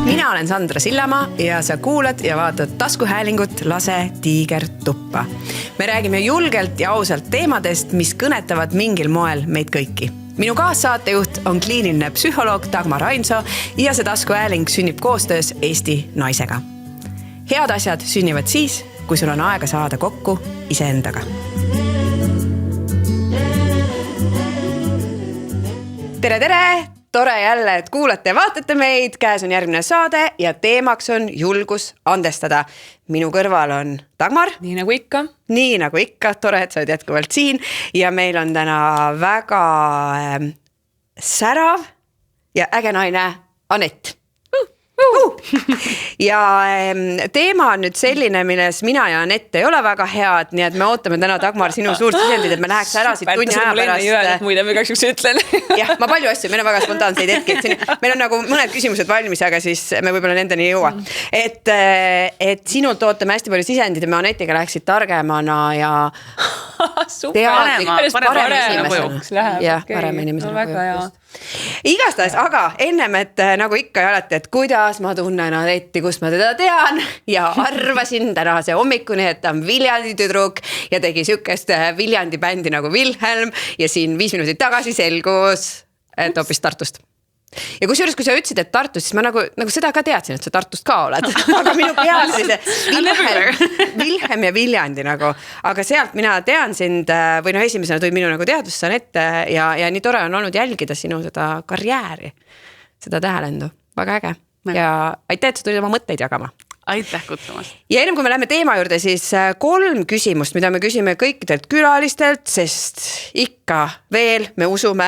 Mina olen Sandra Sillamaa ja sa kuulad ja vaatad taskuhäälingut Lase tiiger tuppa. Me räägime julgelt ja ausalt teemadest, mis kõnetavad mingil moel meid kõiki. Minu kaassaatejuht on kliiniline psühholoog Dagmar Ainso ja see taskuhääling sünnib koostöös Eesti naisega. Head asjad sünnivad siis, kui sul on aega saada kokku iseendaga. Tere! Tore jälle, et kuulate ja vaatate meid. Käes on järgmine saade ja teemaks on julgus andestada. Minu kõrval on Dagmar. Nii nagu ikka. Nii nagu ikka. Tore, et sa oled jätkuvalt siin. Ja meil on täna väga särav ja äge naine Anett. Ja teema on nüüd selline, milles mina ja Anett ei ole väga head, nii et me ootame täna Dagmar sinu suurt sisendid, et me läheks ära siit tunni aja pärast. Muide, me kahjuks ütlen. Jah, ma palju asju, meil on väga spontaanseid hetki. Meil on nagu mõned küsimused valmis, aga siis me võib-olla nendeni ei jõua. Et sinult ootame hästi palju sisendid ja me Anettiga läheksid targemana ja parem inimesena. Igastahes, aga ennem, et nagu ikka ja alati, et kuidas ma tunnen Anetti, kust ma teda tean ja arvasin tänase hommikuni, et ta on Viljandi tüdruk ja tegi sükest Viljandi bändi nagu Wilhelm ja siin 5 minutit tagasi selgus, et hoopis Tartust. Ja kusjuures, kui sa ütlesid, et Tartust, siis ma nagu seda ka teadsin, et sa Tartust ka oled. Aga minu peas oli see Wilhelm ja Viljandi nagu. Aga sealt mina tean sind, või esimesena tuli minu nagu teadvusse Anett ja nii tore on olnud jälgida sinu seda karjääri, seda tähelendu. Väga äge. Ja aitäh, et sa tulid oma mõtteid jagama. Aitäh kutsumast. Ja ennem kui me läheme teema juurde, siis 3 küsimust, mida me küsime kõikidelt külalistelt, sest ikka veel me usume,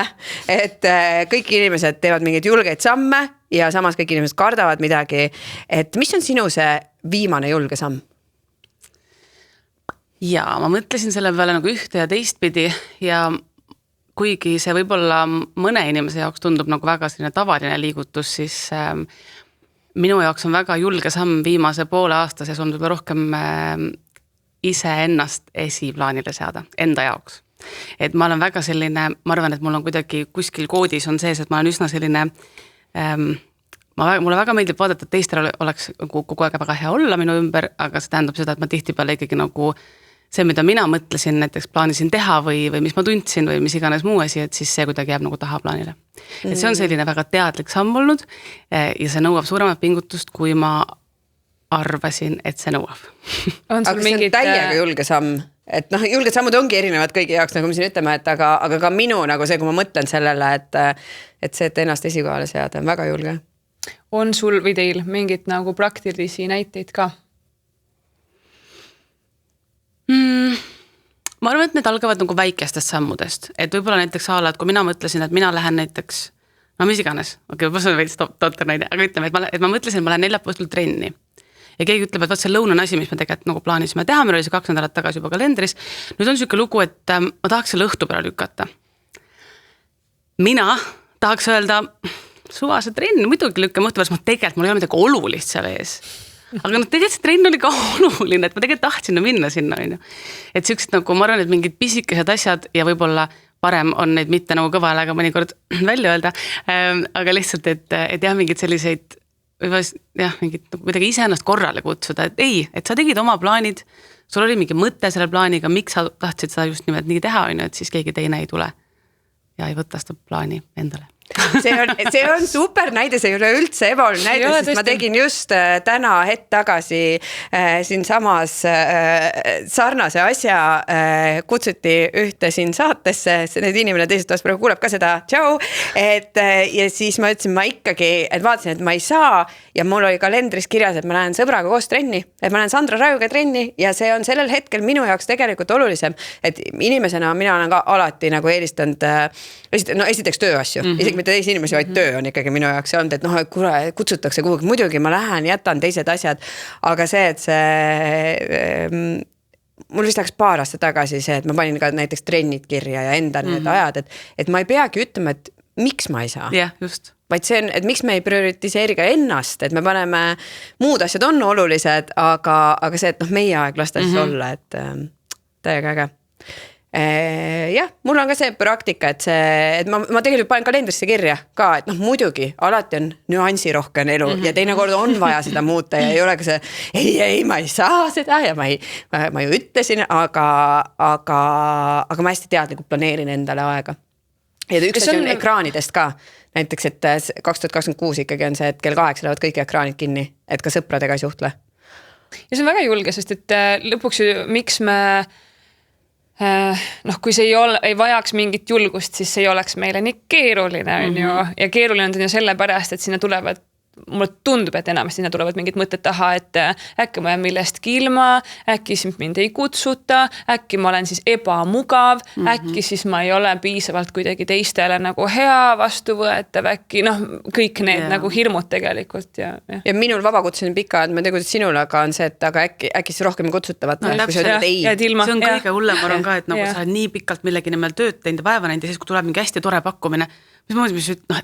et kõik inimesed teevad mingeid julgeid samme ja samas kõik inimesed kardavad midagi. Et mis on sinu see viimane julge samm? Ja ma mõtlesin selle peale nagu ühte ja teistpidi ja kuigi see võib-olla mõne inimese jaoks tundub nagu väga selline tavaline liigutus, siis minu jaoks on väga julge samm viimase poole aasta, see on võib-olla rohkem ise ennast esiplaanile seada, enda jaoks. Et ma olen väga selline, ma arvan, et mul on kuidagi kuskil koodis on sees, et ma olen üsna selline, mulle väga meeldib vaadata, et teistel oleks kogu aeg väga hea olla minu ümber, aga see tähendab seda, et ma tihtipeale ikkagi nagu see, mida mina mõtlesin, näiteks plaanisin teha või mis ma tundsin või mis iganes muu asi, et siis see kuidagi jääb nagu tahaplaanile. Et see on selline väga teadlik samm olnud ja see nõuab suuremat pingutust, kui ma arvasin, et see nõuab. Aga see on täiega julge samm. Et julged sammud ongi erinevad kõigi jaoks, nagu me siin ütleme, et aga ka minu nagu see, kui ma mõtlen sellele, et see, et ennast esikohale seada, on väga julge. On sul või teil mingit nagu praktilisi näiteid ka? Ma arvan, et need algavad nagu väikestest sammudest, et võib-olla näiteks saala, et kui mina mõtlesin, et mina lähen näiteks, mis iganes, võib-olla see on veits totter näide, aga ütleme, et ma mõtlesin, et ma lähen 4 õhtul trenni ja keegi ütleb, et vaat see lõunan asi, mis me tegelikult nagu plaanisime teha, meil oli see 2 nädalat tagasi juba kalendris, nüüd on selline lugu, et ma tahaks selle õhtu peale lükata. Mina tahaks öelda, suvase trenn, muidugi lükkama õhtu peale, ma tegelikult mul ei ole midagi olulist seal ees. Aga tegelikult see trenn oli ka oluline, et ma tegelikult tahtsin minna sinna. Et sellised nagu, ma arvan, et mingid pisikesed asjad ja võib-olla parem on neid mitte nagu kõva häälega mõnikord välja öelda, aga lihtsalt, et jah, mingid selliseid, jah, mingid midagi iseennast korrale kutsuda, et ei, et sa tegid oma plaanid, sul oli mingi mõte selle plaaniga, miks sa tahtsid seda just nimelt nii teha, et siis keegi teine ei tule ja ei võta seda plaani endale. See on super näide, see ei ole üldse ebaoluline näide, sest ma tegin just täna hetk tagasi siin samas sarnase asja, kutsuti ühte siin saatesse, need inimene teisest toast praegu kuuleb ka seda, tšau, ja siis ma ütlesin, ma ikkagi, et vaatasin, et ma ei saa ja mul oli kalendris kirjas, et ma lähen sõbraga koos trenni, et ma lähen Sandra Rajuga trenni ja see on sellel hetkel minu jaoks tegelikult olulisem, et inimesena mina olen ka alati nagu eelistanud, esiteks tööasju, isegi mitte teisi inimesi, vaid töö on ikkagi minu jaoks olnud, et kuule, kutsutakse kuhugi, muidugi ma lähen, jätan teised asjad, aga see, et see mul vist läks paar aastat tagasi see, et ma panin ka näiteks trennid kirja ja enda need ajad, et ma ei peagi ütlema, et miks ma ei saa. Jah, just. Vaid see on, et miks me ei prioritiseeri ka ennast, et me paneme, muud asjad on olulised, aga see, et meie aeg lasta siis olla, et täiega äge. jah, mul on ka see praktika, et ma tegelikult panen kalendrisse kirja ka, et noh, muidugi alati on nüansirohke elu ja teinekord on vaja seda muuta ja ei ole ka see, ei, ma ei saa seda ja ma ju ütlesin, aga ma hästi teadlikult planeerin endale aega. Ja üks asi on ekraanidest ka. Näiteks, et 2026 ikkagi on see, et kell 8 lähevad kõik ekraanid kinni, et ka sõpradega ei suhtle. Ja see on väga julge, sest et lõpuks miks me kui see ei vajaks mingit julgust, siis see ei oleks meile nii keeruline on ju. Ja keeruline on selle pärast, et sinna tulevad mulle tundub, et enamasti sinna tulevad mingid mõtted taha, et äkki ma jään millestki ilma, äkki siis mind ei kutsuta, äkki ma olen siis ebamugav, äkki siis ma ei ole piisavalt kuidagi teistele nagu hea vastuvõetav, äkki kõik need nagu hirmud tegelikult. Ja minul vabakutsusin pika, et ma tegutsin sinule, aga on see, et aga äkki siis rohkem kutsutavat. See on kõige hullem, ma arvan ka, et nagu sa oled nii pikalt millegi nimel tööd teinud ja vaeva näinud ja siis, kui tuleb mingi hästi tore pakkumine,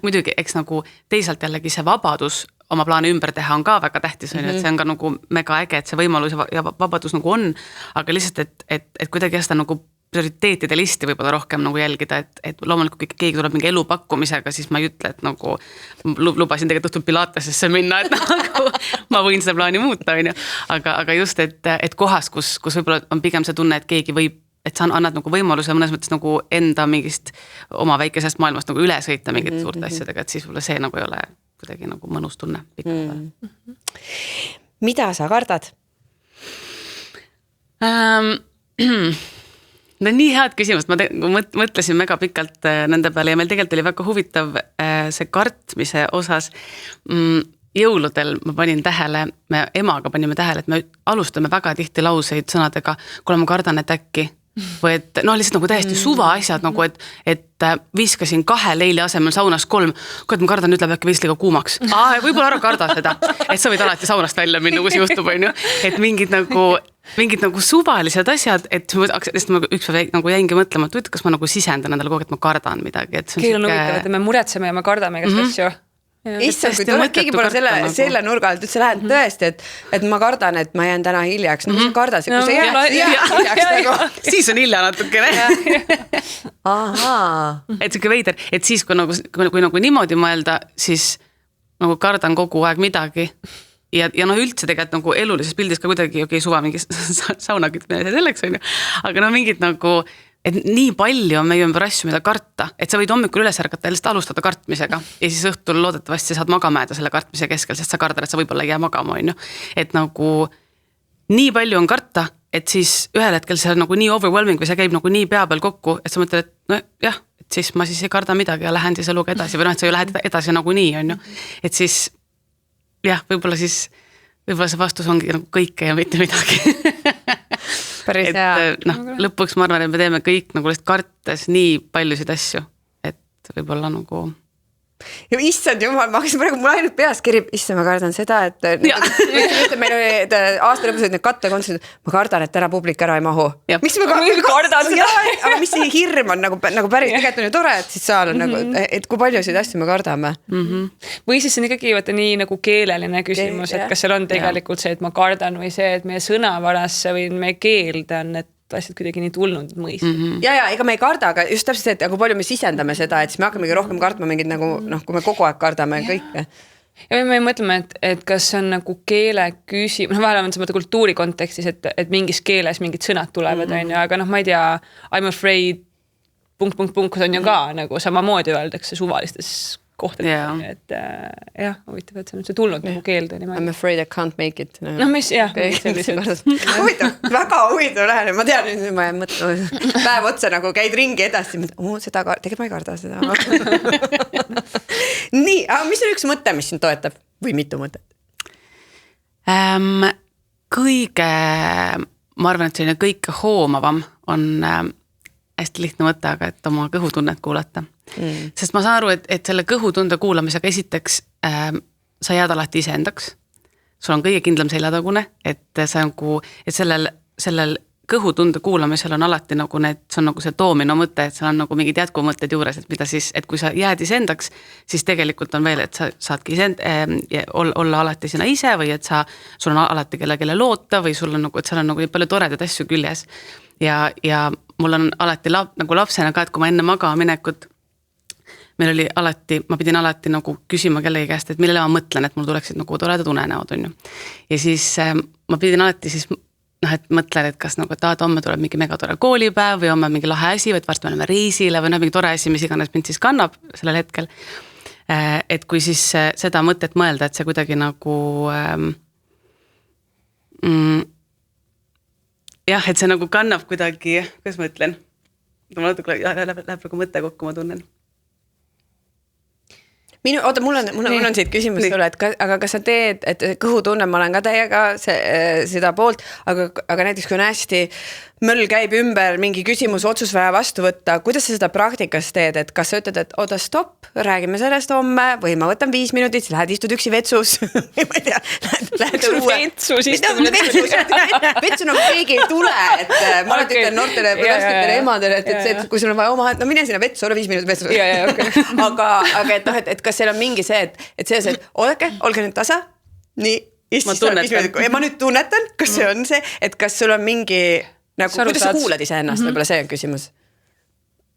muidugi, eks nagu teisalt jällegi see vabadus oma plaane ümber teha on ka väga tähtis, et see on ka nagu mega äge, et see võimalus ja vabadus nagu on, aga lihtsalt, et kuidagi seda nagu prioriteetide listi võib-olla rohkem nagu jälgida, et loomulikult kui keegi tuleb mingi elu pakkumisega, siis ma ei ütle, et nagu lubasin tegelikult õhtul Pilatesesse minna, et nagu ma võin seda plaani muuta, aga just, et kohas, kus võib-olla on pigem see tunne, et keegi võib, et sa annad nagu võimaluse mõnes mõttes nagu enda mingist oma väikesest maailmast nagu üle sõita mingit suurte asjadega, et siis võib-olla see nagu ei ole kuidagi nagu mõnus tunne pikalt. Mida sa kardad? No nii head küsimust, ma mõtlesin mega pikalt nende peale ja meil tegelikult oli väga huvitav see kartmise osas. Jõuludel ma panin tähele, me emaga panime tähele, et me alustame väga tihti lauseid sõnadega, kuule ma kardan, et äkki või et lihtsalt nagu täiesti suva asjad nagu, et viskasin 2 leili asemel saunas 3, kui ma kardan, nüüd läheb äkki veist liiga kuumaks. Võib-olla ära karda seda, et sa võid alati saunast välja minna, kui see juhtub, on ju. Et mingid nagu suvalised asjad, et ma üks päev nagu jäingi mõtlema, et kas ma nagu sisendan endale kogu, et ma kardan midagi. Keel on huvitav, et me muretseme ja me kardame igast asju. Issand, kui tuleb keegi pole selle nurga alt, et sa lähed tõesti, et ma kardan, et ma jään täna hiljaks. No mis sa kardad, kui sa jääd hiljaks nagu. Siis on hilja natukene. Et siuke veider, et siis kui nagu niimoodi mõelda, siis nagu kardan kogu aeg midagi. Ja üldse tegelikult nagu elulises pildis ka kuidagi suva mingi saunakütmine selleks on ju. Aga mingid nagu et nii palju on meie ümber asju, mida karta, et sa võid hommikul üles ärgata ja lihtsalt alustada kartmisega ja siis õhtul loodetavasti saad magama jääda selle kartmise keskel, sest sa kardad, et sa võib-olla ei jää magama, on ju. Et nagu nii palju on karta, et siis ühel hetkel see on nagu nii overwhelming või see käib nagu nii pea peal kokku, et sa mõtled, et et siis ma siis ei karda midagi ja lähen siis eluga edasi või et sa ju lähed edasi nagu nii, on ju. Et siis võib-olla see vastus ongi nagu kõike ja mitte midagi. Päris hea. Lõpuks ma arvan, et me teeme kõik nagu lihtsalt kartes nii paljusid asju, et võib-olla nagu... Ja issand jumal, ma hakkasin praegu, mul ainult peas kerib, issand, ma kardan seda, et meil oli aasta lõpus need kattekontserdid, ma kardan, et täna publik ära ei mahu. Miks ma kardan seda? Aga mis see hirm on nagu päris tegelikult on ju tore, et siis saal on nagu, et kui paljusid asju me kardame. Või siis see on ikkagi nii nagu keeleline küsimus, et kas seal on tegelikult see, et ma kardan või see, et meie sõnavarasse või meie keelda on, et asjad kuidagi nii tulnud mõist. Ja, ega me ei karda, aga just täpselt, et kui palju me sisendame seda, et siis me hakkamegi rohkem kartma mingid nagu, kui me kogu aeg kardame kõike. Ja me mõtleme, et kas see on nagu keele küsimus, vahel on see kultuuri kontekstis, et mingis keeles mingid sõnad tulevad, aga ma ei tea, I'm afraid, punkt on ju ka, nagu samamoodi öeldakse suvalistes kohtadega, et huvitav, et see on tulnud nagu keelde. I'm afraid I can't make it. Mis, huvitav, väga huvitav lähene, ma tean, ma jään mõtlema, päev otsa nagu käid ringi edasi, seda tegelikult ma ei karda seda. Nii, aga mis on üks mõte, mis sind toetab või mitu mõtet? Kõige, ma arvan, et selline kõike hoomavam on hästi lihtne mõte, aga et oma kõhutunnet kuulata. Sest ma saan aru, et selle kõhutunde kuulamisega esiteks sa jääd alati iseendaks. Sul on kõige kindlam seljatagune, et sellel kõhutunde kuulamisel on alati nagu see on nagu see doomino mõte, et seal on nagu mingid jätkuvmõtted juures, et mida siis, et kui sa jääd iseendaks, siis tegelikult on veel, et sa saadki olla alati sina ise või et sul on alati kelle loota või sul on nagu, et seal on nagu palju toredaid asju küljes. ja mul on alati nagu lapsena ka, et kui ma enne magama minekut, meil oli alati, ma pidin alati nagu küsima kellegi käest, et millele ma mõtlen, et mul tuleksid nagu toredad unenäod, on ju. Ja siis ma pidin alati siis, et mõtlen, et kas nagu, et homme tuleb mingi megatore koolipäev või homme mingi lahe asi, või et varsti me oleme reisile või mingi tore asi, mis iganes mind siis kannab sellel hetkel. Et kui siis seda mõtet mõelda, et see kuidagi nagu jah, et see nagu kannab kuidagi, kuidas ma ütlen, läheb nagu mõte kokku, ma tunnen. Mul on siit küsimus sulle, et aga kas sa teed, et kõhutunne, ma olen ka täiega seda poolt, aga näiteks kui on hästi möll käib ümber mingi küsimus, otsus vaja vastu võtta, kuidas sa seda praktikas teed, et kas sa ütled, et oota stopp, räägime sellest homme või ma võtan 5 minutit, siis lähed istud üksi vetsus või ma ei tea, lähed uue. Vetsu nagu keegi ei tule, et ma olen ütlen noortele või lastele emadele, et kui sul on vaja oma, no mine sinna vetsu, ole 5 minutit vetsus. Aga et kas seal on mingi see, et see, et olge nüüd tasa, nii, ma nüüd tunnetan, kas see on see, et kas sul on mingi nagu, kuidas sa kuulad ise ennast, võib-olla see on küsimus.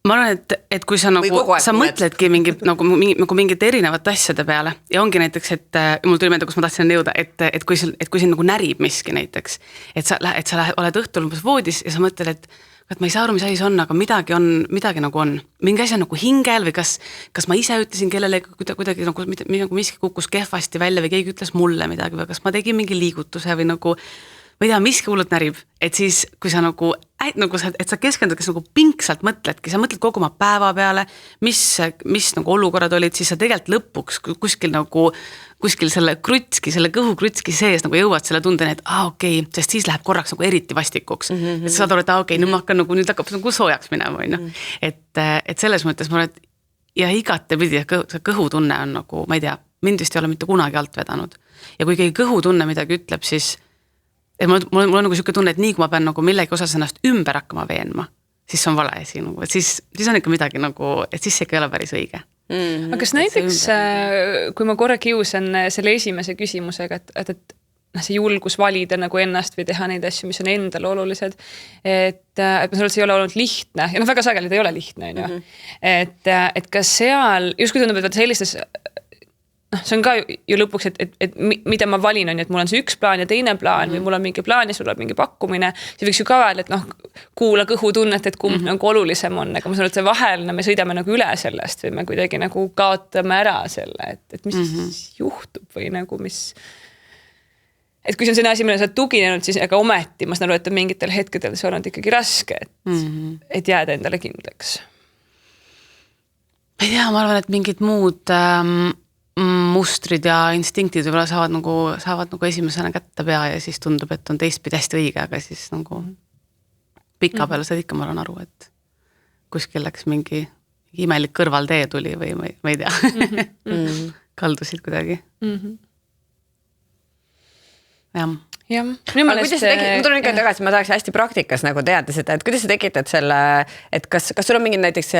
Ma arvan, et kui sa nagu, sa mõtledki nagu mingite erinevate asjade peale ja ongi näiteks, et mul tuli meelde, kus ma tahtsin jõuda, et kui siin nagu närib miski näiteks, et sa oled õhtul umbes voodis ja sa mõtled, et ma ei saa aru, mis asi see on, aga midagi nagu on. Mingi asi on nagu hingel või kas ma ise ütlesin kellelegi kuidagi nagu miski kukkus kehvasti välja või keegi ütles mulle midagi või kas ma tegin mingi liigutuse või nagu ma ei tea, miski hullult närib, et siis kui sa nagu et sa keskendud, kes nagu pingsalt mõtledki, sa mõtled kogu oma päeva peale, mis nagu olukorrad olid, siis sa tegelikult lõpuks kuskil selle kõhukrutski sees nagu jõuad selle tundeni, et okei, sest siis läheb korraks nagu eriti vastikuks. Et sa saad aru, et okei, nüüd hakkab nagu soojaks minema, on ju. Et selles mõttes ma arvan, et ja igatepidi see kõhutunne on nagu, ma ei tea, mind vist ei ole mitte kunagi alt vedanud. Ja kui keegi kõhutunne midagi ütleb, siis et mul on nagu siuke tunne, et nii kui ma pean nagu millegi osas ennast ümber hakkama veenma, siis on vale asi, nagu, et siis on ikka midagi nagu, et siis see ikka ei ole päris õige. Aga kas näiteks, kui ma korra kiusan selle esimese küsimusega, et see julgus valida nagu ennast või teha neid asju, mis on endale olulised, et ma saan, et see ei ole olnud lihtne ja väga sageli ta ei ole lihtne, on ju. Et kas seal, just kui tundub, et sellistes see on ka ju lõpuks, et mida ma valin on, et mul on see üks plaan ja teine plaan või mul on mingi plaan ja sul on mingi pakkumine, see võiks ju ka öelda, et kuula kõhutunnet, et kumb nagu olulisem on, aga ma saan, et see vahel me sõidame nagu üle sellest või me kuidagi nagu kaotame ära selle, et mis juhtub või nagu mis, et kui see on selline asi, mille sa oled tuginenud, siis aga ometi ma saan aru, et mingitel hetkedel see on olnud ikkagi raske, et jääda endale kindlaks. Ma ei tea, ma arvan, et mingid muud mustrid ja instinktid võib-olla saavad nagu esimesena kätte pea ja siis tundub, et on teistpidi hästi õige, aga siis nagu pika peale saad ikka, ma arvan aru, et kuskil läks mingi imelik kõrvaltee tuli või ma ei tea, kaldusid kuidagi. Jah. Aga kuidas sa tegid, ma tulen ikka tagasi, ma tahaks hästi praktikas nagu teada seda, et kuidas sa tekitad selle, et kas sul on mingi näiteks,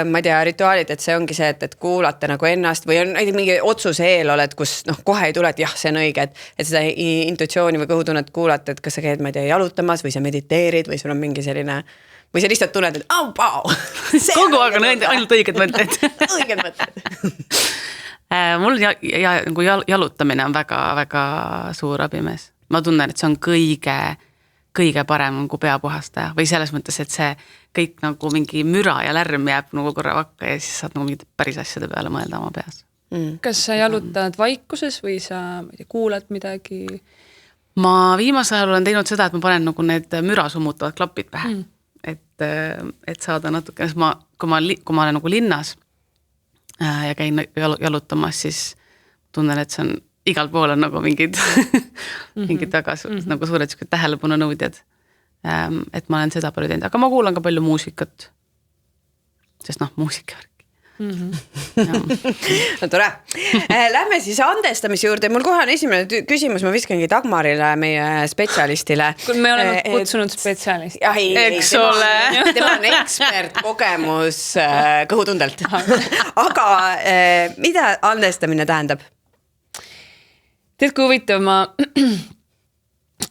ma ei tea, rituaalid, et see ongi see, et kuulata nagu ennast või on mingi otsuse eel oled, kus kohe ei tule, et jah, see on õige, et seda intuitsiooni või kõhutunnet kuulata, et kas sa käid, ma ei tea, jalutamas või sa mediteerid või sul on mingi selline, või sa lihtsalt tunned, et kogu aeg on ainult õiged mõtted. Õiged mõtted. Mul nagu jalutamine on väga-väga suur abimees. Ma tunnen, et see on kõige parem nagu peapuhastaja või selles mõttes, et see kõik nagu mingi müra ja lärm jääb nagu korra vakka ja siis saad nagu mingid päris asjade peale mõelda oma peas. Kas sa jalutad vaikuses või sa kuulad midagi? Ma viimasel ajal olen teinud seda, et ma panen nagu need müra summutavad klapid pähe. Et saada natuke, kui ma olen nagu linnas ja käin jalutamas, siis tunnen, et see on igal pool on nagu mingid väga nagu suured tähelepanu nõudjad. Et ma olen seda palju teinud, aga ma kuulan ka palju muusikat, sest muusikavärk. No tore. Lähme siis andestamise juurde. Mul kohe on esimene küsimus, ma viskangi Dagmarile, meie spetsialistile. Kui me oleme kutsunud spetsialisti. Eks ole. Tema on ekspert, kogemus kõhutundelt. Aga mida andestamine tähendab? Tead, kui huvitav, ma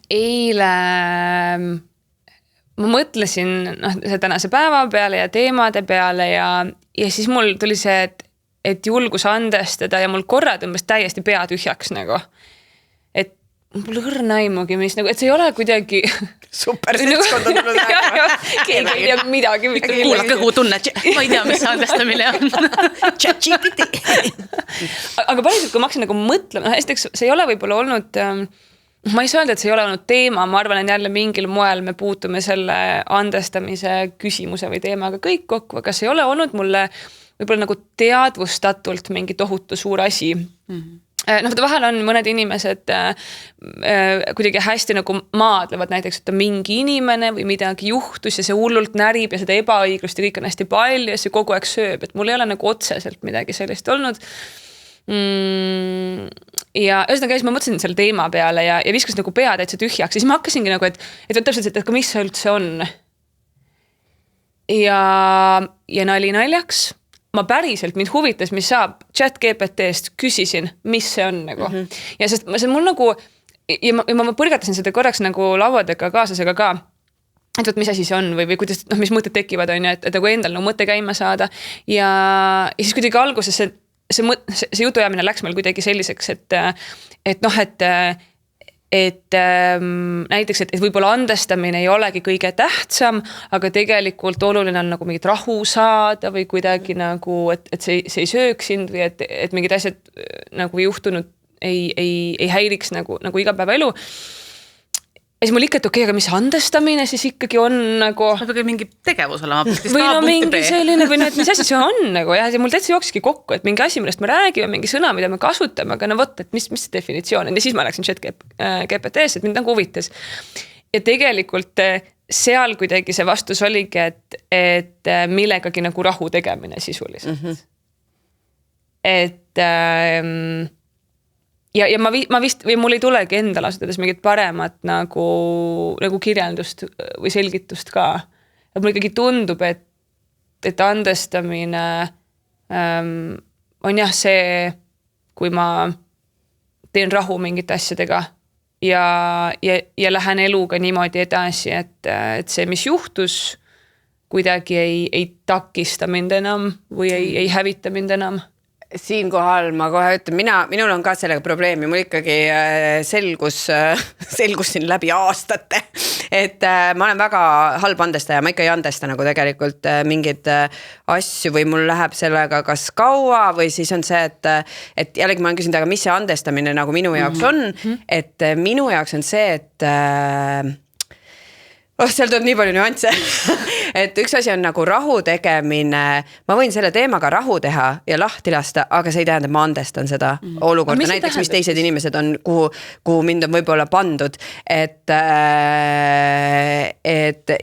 eile ma mõtlesin see tänase päeva peale ja teemade peale ja siis mul tuli see, et julgus andestada ja mul korra tõmbas täiesti pea tühjaks nagu. Et mul õrna aimugi, mis nagu, et see ei ole kuidagi super seltskond on tulnud rääkima. Keegi ei tea midagi. Kuula kõhu tunne, ma ei tea, mis see andestamine on. Aga päriselt, kui ma hakkasin nagu mõtlema, esiteks see ei ole võib-olla olnud, ma ei saa öelda, et see ei ole olnud teema, ma arvan, et jälle mingil moel me puutume selle andestamise küsimuse või teemaga kõik kokku, aga see ei ole olnud mulle võib-olla nagu teadvustatult mingi tohutu suur asi. Vahel on mõned inimesed kuidagi hästi nagu maadlevad näiteks, et on mingi inimene või midagi juhtus ja see hullult närib ja seda ebaõiglust ja kõik on hästi palju ja see kogu aeg sööb, et mul ei ole nagu otseselt midagi sellist olnud. Ja ühesõnaga, ma mõtlesin selle teema peale ja viskasin nagu pea täitsa tühjaks ja siis ma hakkasingi nagu, et täpselt, et mis see üldse on. Ja nali naljaks. Ma päriselt mind huvitas, mis saab ChatGPT-st, küsisin, mis see on nagu. Ja sest see mul nagu, ja ma põrgatasin seda korraks nagu lauadega kaaslasega ka, et võt, mis asi see on või kuidas, mis mõtted tekivad, on ju, et nagu endal nagu mõte käima saada. Ja siis kuidagi alguses see jutuajamine läks meil kuidagi selliseks, et näiteks, et võib-olla andestamine ei olegi kõige tähtsam, aga tegelikult oluline on nagu mingit rahu saada või kuidagi nagu, et see ei sööks sind või et mingid asjad nagu juhtunud ei häiriks nagu igapäevaelu. Ja siis mul ikka, et okei, aga mis andestamine siis ikkagi on nagu... See peab mingi tegevus olema. Või no mingi selline, või no, et mis asi see on nagu, ja mul täitsa jookski kokku, et mingi asi, millest me räägime, mingi sõna, mida me kasutame, aga no võtta, et mis see definitsioon on. Ja siis ma läksin ChatGPT-sse, et mind nagu huvitas. Ja tegelikult seal kuidagi see vastus oligi, et millegagi nagu rahu tegemine sisuliselt. Et... Ja ma vist, või mul ei tulegi endal asutades mingit paremat nagu kirjeldust või selgitust ka. Ja mul ikkagi tundub, et andestamine on jah see, kui ma teen rahu mingite asjadega ja lähen eluga niimoodi edasi, et see, mis juhtus, kuidagi ei takista mind enam või ei hävita mind enam. Siinkohal ma kohe ütlen, minul on ka sellega probleemi, mul ikkagi selgus siin läbi aastate, et ma olen väga halb andestaja, ma ikka ei andesta nagu tegelikult mingeid asju või mul läheb sellega kas kaua või siis on see, et jällegi ma olen küsinud, aga mis see andestamine nagu minu jaoks on, et minu jaoks on see, et seal tuleb nii palju nüansse, et üks asi on nagu rahu tegemine, ma võin selle teemaga rahu teha ja lahti lasta, aga see ei tähenda, ma andestan seda olukorda, näiteks mis teised inimesed on, kuhu mind on võib-olla pandud, et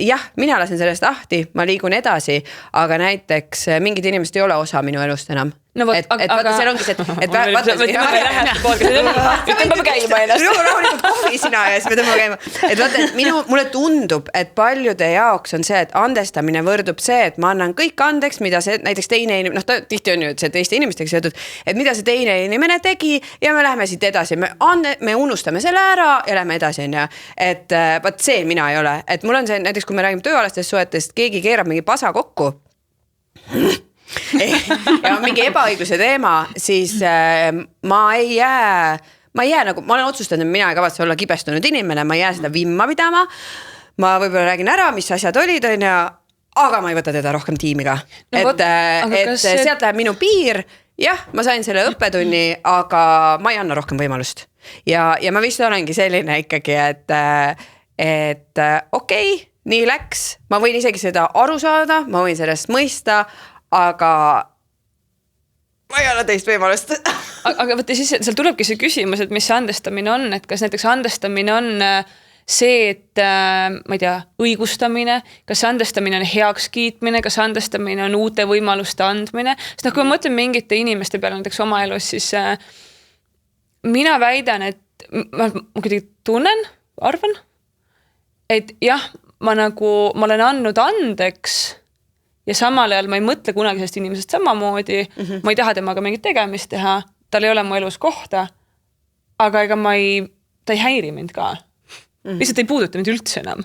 jah, mina lasen sellest lahti, ma liigun edasi, aga näiteks mingid inimesed ei ole osa minu elust enam. No võt, aga seal ongi see, et tõmbame käima ennast. Rahulikult kohvi sina ja siis me tõmbame käima. Et vaata, et mulle tundub, et paljude jaoks on see, et andestamine võrdub see, et ma annan kõik andeks, mida see näiteks teine inimene, tihti on ju, et see teiste inimestega seotud, et mida see teine inimene tegi ja me läheme siit edasi, me unustame selle ära ja lähme edasi, on ju. Et vaat see mina ei ole, et mul on see, näiteks kui me räägime tööalastest suhetest, keegi keerab mingi pasa kokku ja mingi ebaõigluse teema, siis ma ei jää nagu, ma olen otsustanud, et mina ei kavatse olla kibestunud inimene, ma ei jää seda vimma pidama, ma võib-olla räägin ära, mis asjad olid, on ja, aga ma ei võta teda rohkem tiimiga. No, sealt läheb minu piir, jah, ma sain selle õppetunni, aga ma ei anna rohkem võimalust. Ja ma vist olengi selline ikkagi, et okei, nii läks, ma võin isegi seda aru saada, ma võin sellest mõista, aga ma ei ole teist võimalust. Aga võtta siis, seal tulebki see küsimus, et mis see andestamine on, et kas näiteks andestamine on see, et ma ei tea, õigustamine, kas andestamine on heaks kiitmine, kas andestamine on uute võimaluste andmine, sest kui ma mõtlen mingite inimeste peale näiteks oma elus, siis mina väidan, et ma kuidagi tunnen, arvan, et jah, ma olen andnud andeks ja samal ajal ma ei mõtle kunagi sellest inimesest samamoodi, ma ei taha temaga mingit tegemist teha, tal ei ole mu elus kohta, aga ega ta ei häiri mind ka. Lihtsalt ei puuduta mind üldse enam.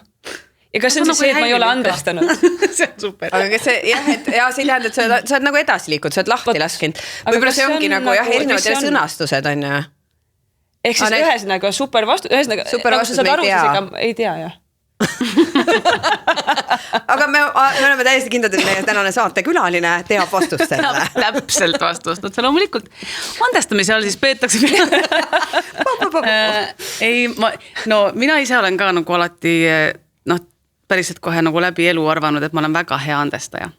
ja kas see on see, et ma ei ole andestanud? See on super. Aga kas see, jah, et ja see ei tähenda, et sa oled nagu edasi liikunud, sa oled lahti laskinud. Võib-olla see ongi nagu jah, erinevad sõnastused on ju. Ehk siis ühesõnaga super vastus, ühesõnaga, nagu sa saad aru, siis ei tea, jah. Aga me oleme täiesti kindlad, et meie tänane saatekülaline teab vastust sellele. Täpselt vastust, et see loomulikult andestamise all siis peetakse mina ise olen ka nagu alati päriselt kohe nagu läbi elu arvanud, et ma olen väga hea andestaja.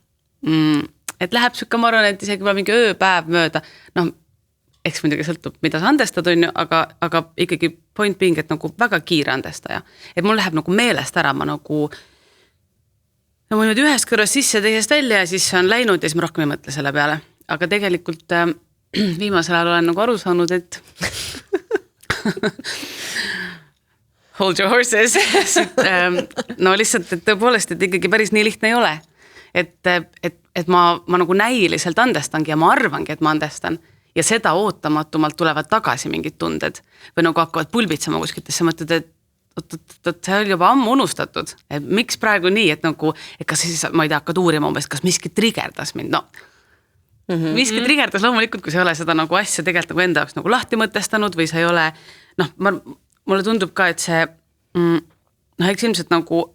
Et läheb sükke, ma arvan, et isegi mingi ööpäev mööda, eks muidugi sõltub, mida sa andestad on ju, aga ikkagi point being, et nagu väga kiire andestaja. Et mul läheb nagu meelest ära, ma nagu niimoodi ühest kõrvast sisse, teisest välja ja siis see on läinud ja siis ma rohkem ei mõtle selle peale. Aga tegelikult viimasel ajal olen nagu aru saanud, et hold your horses. No lihtsalt, et tõepoolest, et ikkagi päris nii lihtne ei ole. Et ma nagu näiliselt andestangi ja ma arvangi, et ma andestan. Ja seda ootamattumalt tulevad tagasi mingid tunded või nagu hakkavad pulbitsema kuskitesse, mõtled, et see oli juba ammu unustatud, et miks praegu nii, et nagu, et kas siis ma ei tea, hakkad uurima umbes, kas miski trigerdas mind, miski trigerdas loomulikult, kui sa ei ole seda nagu asja tegelikult nagu enda jaoks nagu lahti mõtestanud või sa ei ole, mulle tundub ka, et see, eks ilmselt nagu,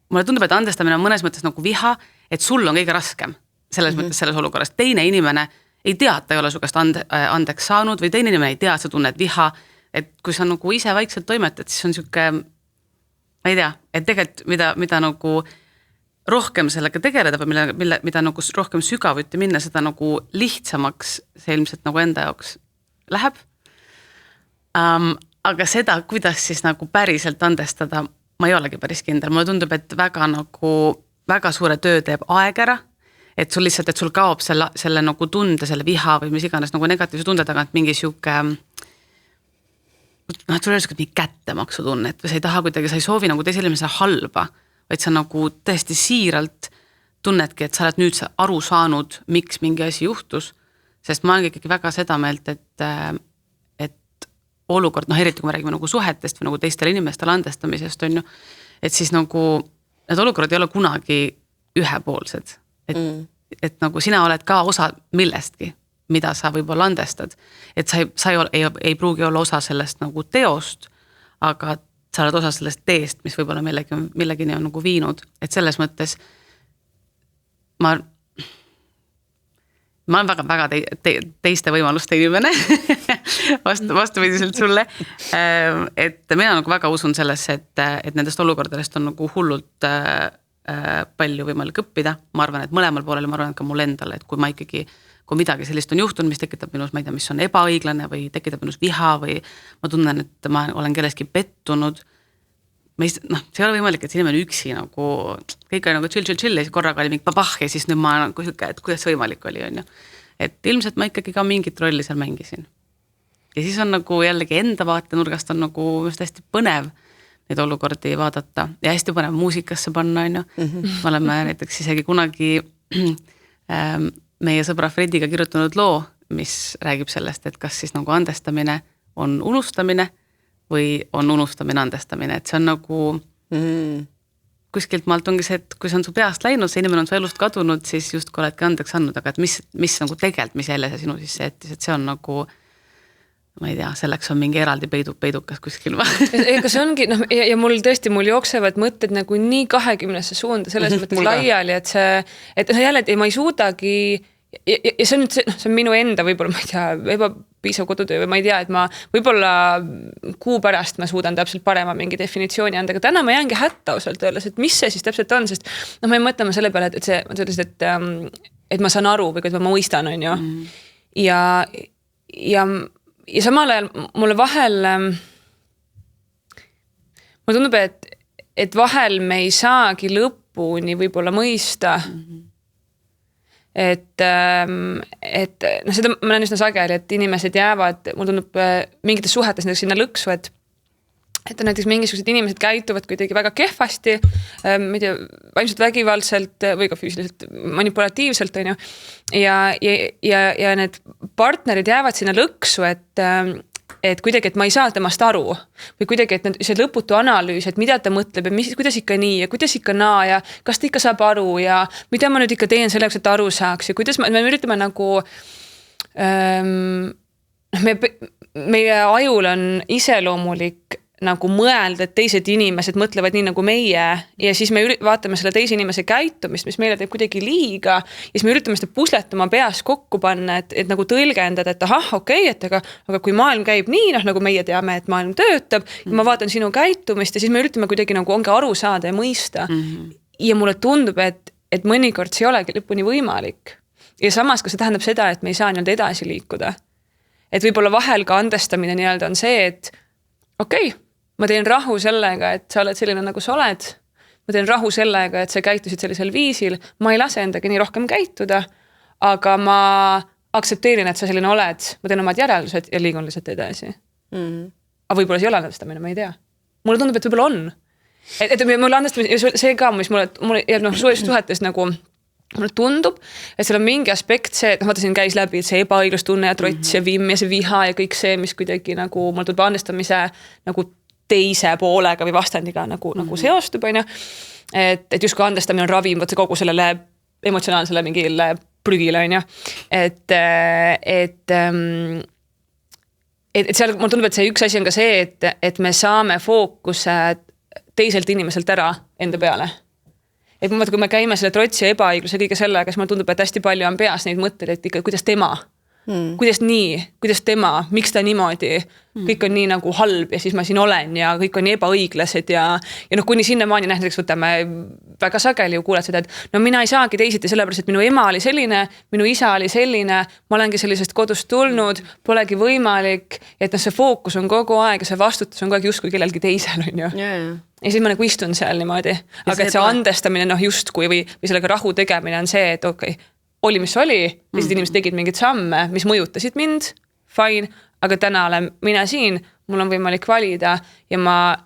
mulle tundub, et andestamine on mõnes mõttes nagu viha, et sul on kõige raskem selles mõttes selles olukorras, teine inimene ei tea, et ta ei ole su käest andeks saanud või teine inimene ei tea, et sa tunned viha, et kui sa nagu ise vaikselt toimetad, siis on siuke, ma ei tea, et tegelikult mida nagu rohkem sellega tegeleda või mida nagu rohkem sügavuti minna, seda nagu lihtsamaks see ilmselt nagu enda jaoks läheb. Aga seda, kuidas siis nagu päriselt andestada, ma ei olegi päris kindel. Mulle tundub, et väga suure töö teeb aeg ära. Et sul lihtsalt, et sul kaob selle nagu tunde, selle viha või mis iganes nagu negatiivse tunde tagant mingi siuke, sul ei ole mingi kättemaksu tunnet või sa ei taha kuidagi, sa ei soovi nagu teisele inimesele halba, vaid sa nagu tõesti siiralt tunnedki, et sa oled nüüd aru saanud, miks mingi asi juhtus, sest ma olen ikkagi väga seda meelt, et olukord, eriti kui me räägime nagu suhetest või nagu teistele inimestele andestamisest on ju, et siis nagu need olukorrad ei ole kunagi ühepoolsed. Et nagu sina oled ka osa millestki, mida sa võib-olla andestad. Et sa ei pruugi olla osa sellest nagu teost, aga sa oled osa sellest teest, mis võib-olla millegini on nagu viinud. Et selles mõttes ma olen väga teiste võimaluste inimene vastupidiselt sulle. Et mina nagu väga usun sellesse, et nendest olukordadest on nagu hullult palju võimalik õppida. Ma arvan, et mõlemal poolel, ma arvan, et ka mul endale, et kui midagi sellist on juhtunud, mis tekitab minus, ma ei tea, mis on ebaõiglane või tekitab minus viha või ma tunnen, et ma olen kelleski pettunud. See ei ole võimalik, et see inimene üksi nagu, kõik oli nagu chill ja siis korraga oli mingi babah ja siis nüüd ma nagu et kuidas see võimalik oli, on ju. Et ilmselt ma ikkagi ka mingit rolli seal mängisin. Ja siis on nagu jällegi enda vaatenurgast on nagu hästi põnev neid olukordi vaadata ja hästi põnev muusikasse panna, on ju. Me oleme näiteks isegi kunagi meie sõbra Frediga kirjutanud loo, mis räägib sellest, et kas siis nagu andestamine on unustamine või on unustamine andestamine, et see on nagu kuskilt maalt ongi see, et kui see on su peast läinud, see inimene on su elust kadunud, siis just kui oledki andeks andnud, aga et mis nagu tegelikult, mis jälle see sinu sisse jättis, et see on nagu ma ei tea, selleks on mingi eraldi peidukas kuskil. Ega see ongi, ja mul jooksevad mõtted nagu nii 20 suunda selles mõttes laiali, et jälle, et ma ei suudagi, ja see on nüüd see on minu enda võib-olla, ma ei tea, ebapiisav kodutöö või ma ei tea, et ma võib-olla kuu pärast ma suudan täpselt parema mingi definitsiooni anda, aga täna ma jäängi hätta ausalt öeldes, et mis see siis täpselt on, sest ma ei mõtle selle peale, et see, ma ütlesin, et ma saan aru või et ma mõistan, on ju. Ja samal ajal mulle vahel mulle tundub, et vahel me ei saagi lõpuni võib-olla mõista. Et seda ma näen üsna sageli, et inimesed jäävad, mulle tundub mingites suhetes näiteks sinna lõksu, et näiteks mingisugused inimesed käituvad kuidagi väga kehvasti, ma ei tea, vaimselt vägivaldselt või ka füüsiliselt manipulatiivselt, on ju. Ja need partnerid jäävad sinna lõksu, et et kuidagi, et ma ei saa temast aru või kuidagi, et see lõputu analüüs, et mida ta mõtleb ja kuidas ikka nii ja kuidas ikka naa ja kas ta ikka saab aru ja mida ma nüüd ikka teen selleks, et ta aru saaks ja kuidas me üritame nagu meie ajul on iseloomulik nagu mõelda, et teised inimesed mõtlevad nii nagu meie ja siis me vaatame selle teise inimese käitumist, mis meile teeb kuidagi liiga ja siis me üritame seda puslet oma peas kokku panna, et nagu tõlgendada, et ahah, okei, et aga kui maailm käib nii, nagu meie teame, et maailm töötab ja ma vaatan sinu käitumist ja siis me üritame kuidagi nagu ongi aru saada ja mõista. Ja mulle tundub, et mõnikord see ei olegi lõpuni võimalik. Ja samas ka see tähendab seda, et me ei saa nii-öelda edasi liikuda. Et võib-olla vahel ka andestamine nii-öelda on see, et okei, ma teen rahu sellega, et sa oled selline nagu sa oled. Ma teen rahu sellega, et sa käitusid sellisel viisil. Ma ei lase endaga nii rohkem käituda, aga ma aktsepteerin, et sa selline oled. Ma teen omad järeldused ja liigun lihtsalt edasi. Aga võib-olla see ei ole andestamine, ma ei tea. Mulle tundub, et võib-olla on. Et mulle andestamine, see ka, mis mulle jääb suhetes nagu mulle tundub, et seal on mingi aspekt see, et vaata siin käis läbi, et see ebaõiglustunne ja trots ja vimm ja see viha ja kõik see, mis kuidagi nagu mulle tuleb andestamise nagu teise poolega või vastandiga nagu seostub, on ju. Et justkui andestamine on ravim, võtta kogu sellele emotsionaalsele mingile prügile, on ju. Et seal mulle tundub, et see üks asi on ka see, et me saame fookuse teiselt inimeselt ära enda peale. Et kui me käime selle trotsi ja ebaõigluse kõige sellega, siis mulle tundub, et hästi palju on peas neid mõtteid, et ikka kuidas tema, kuidas nii, kuidas tema, miks ta niimoodi, kõik on nii nagu halb ja siis ma siin olen ja kõik on nii ebaõiglased ja kuni sinnamaani näiteks võtame väga sageli ju kuuled seda, et no mina ei saagi teisiti sellepärast, et minu ema oli selline, minu isa oli selline, ma olengi sellisest kodust tulnud, polegi võimalik, et see fookus on kogu aeg ja see vastutus on kogu aeg justkui kellelgi teisel, on ju. Ja siis ma nagu istun seal niimoodi, aga et see andestamine justkui või sellega rahu tegemine on see, et okei, oli mis oli, teised inimesed tegid mingid samme, mis mõjutasid mind, fine, aga täna olen mina siin, mul on võimalik valida ja ma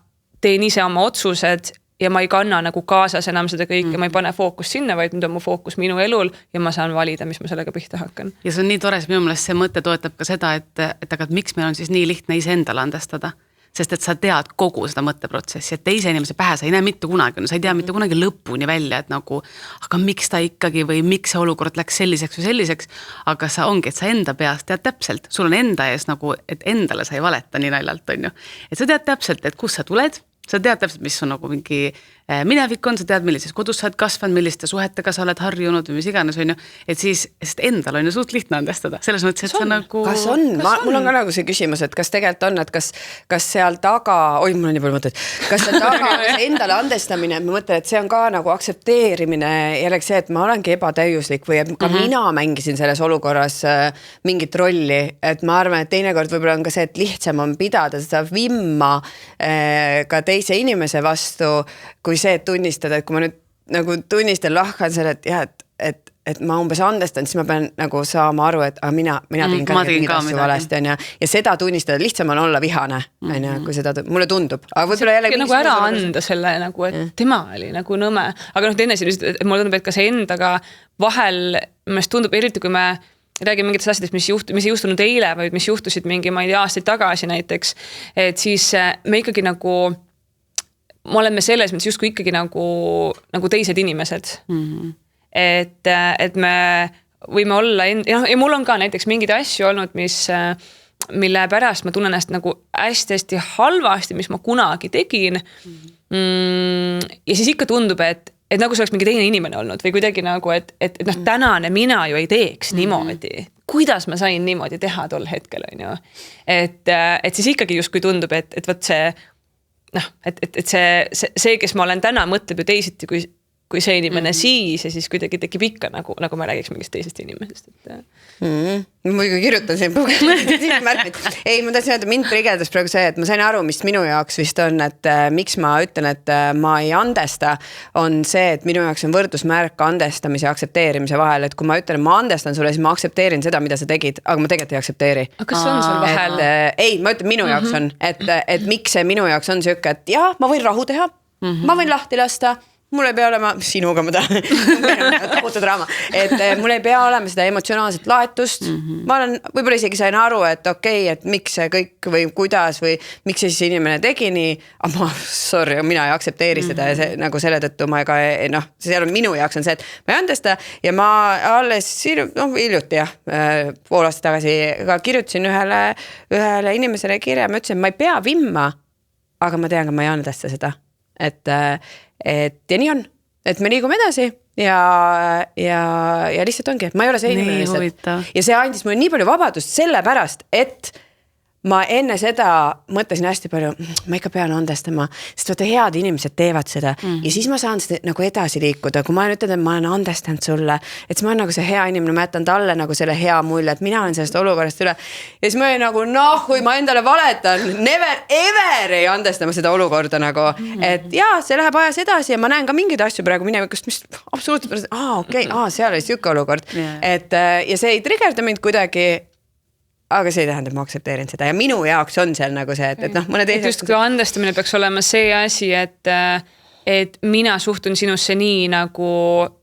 teen ise oma otsused ja ma ei kanna nagu kaasas enam seda kõike, ma ei pane fookus sinna, vaid nüüd on mu fookus minu elul ja ma saan valida, mis ma sellega pihta hakkan. Ja see on nii tore, minu meelest see mõte toetab ka seda, et aga miks meil on siis nii lihtne iseendale andestada? Sest et sa tead kogu seda mõtteprotsessi, et teise inimese pähe sa ei näe mitte kunagi, sa ei tea mitte kunagi lõpuni välja, et nagu, aga miks ta ikkagi või miks see olukord läks selliseks või selliseks, aga sa ongi, et sa enda peas tead täpselt, sul on enda ees nagu, et endale sa ei valeta nii naljalt, on ju. Et sa tead täpselt, et kus sa tuled, sa tead täpselt, mis on nagu mingi minevik on, sa tead, millises kodus sa oled kasvanud, milliste suhetega sa oled harjunud või mis iganes, on ju. Et siis, sest endal on ju suht lihtne andestada. Selles mõttes, et sa nagu... Kas on? Mul on ka nagu see küsimus, et kas tegelikult on, et kas seal taga... Oi, mul on nii palju mõtteid. Kas seal taga see endale andestamine, ma mõtlen, et see on ka nagu aktsepteerimine jällegi see, et ma olengi ebatäiuslik või ka mina mängisin selles olukorras mingit rolli. Et ma arvan, et teinekord võib-olla on ka see, et lihtsam on pidada seda vimma ka teise inimese vastu, kui see, et tunnistada, et kui ma nüüd nagu tunnistan lahkan selle, et jah, et ma umbes andestan, siis ma pean nagu saama aru, et mina tegin ka neid asju valesti, on ja seda tunnistada, lihtsam on olla vihane, on kui seda, mulle tundub. Aga võib-olla jälle... Nagu ära anda selle, nagu, et tema oli nagu nõme. Aga teine siin, et mulle tundub, et ka see endaga vahel, mis tundub eriti, kui me räägime mingitest asjadest, mis ei juhtunud eile või mis juhtusid mingi, ma ei tea, aastaid tagasi näiteks, et siis me ikkagi nagu me oleme selles mõttes justkui ikkagi nagu teised inimesed. Et me võime olla ja mul on ka näiteks mingid asju olnud, mille pärast ma tunnen ennast nagu hästi halvasti, mis ma kunagi tegin. Ja siis ikka tundub, et nagu see oleks mingi teine inimene olnud või kuidagi nagu, et tänane mina ju ei teeks niimoodi. Kuidas ma sain niimoodi teha tol hetkel, on ju. Et siis ikkagi justkui tundub, et võt see et see, kes ma olen täna, mõtleb ju teisiti kui see inimene siis ja siis kuidagi tekib ikka nagu ma räägiks mingist teisest inimesest. Ma kirjutan siin märkid. Ei, ma tahtsin öelda, mind trigerdas praegu see, et ma sain aru, mis minu jaoks vist on, et miks ma ütlen, et ma ei andesta, on see, et minu jaoks on võrdusmärk andestamise ja aktsepteerimise vahel, et kui ma ütlen, ma andestan sulle, siis ma aktsepteerin seda, mida sa tegid, aga ma tegelikult ei aktsepteeri. Aga kas on sul vahel? Ei, ma ütlen, minu jaoks on, et miks see minu jaoks on sööke, et jah, ma võin rahu teha, ma võin lahti lasta, mul ei pea olema, sinuga ma tahan tahuta draama, et mul ei pea olema seda emotsionaalset laetust. Ma olen, võib-olla isegi sain aru, et okei, et miks see kõik või kuidas või miks see siis inimene tegi nii, ma, sorry, mina ei aktsepteeri seda ja see, nagu selle tõttu ma ega, noh, seal on minu jaoks on see, et ma ei andesta ja ma alles hiljuti pool aastat tagasi ka kirjutasin ühele inimesele kirja, ma ütlesin, ma ei pea vimma, aga ma tean, ka ma ei andesta seda. Et ja nii on, et me liigume edasi ja lihtsalt ongi, et ma ei ole see inimene lihtsalt. Ja see andis mulle nii palju vabadust sellepärast, et ma enne seda mõtlesin hästi palju, ma ikka pean andestama, sest vaata head inimesed teevad seda ja siis ma saan seda nagu edasi liikuda, kui ma olen ütelnud, et ma olen andestanud sulle, et siis ma olen nagu see hea inimene, ma jätan talle nagu selle hea mulje, et mina olen sellest olukorrast üle ja siis ma olin nagu, kui ma endale valetan, never ever ei andestama seda olukorda nagu, et jaa, see läheb ajas edasi ja ma näen ka mingeid asju praegu minevikust, mis absoluutselt, seal oli siuke olukord, et ja see ei triggerda mind kuidagi, aga see ei tähenda, et ma aktsepteerin seda ja minu jaoks on seal nagu see, et noh, mõne teise. Just kui andestamine peaks olema see asi, et mina suhtun sinusse nii nagu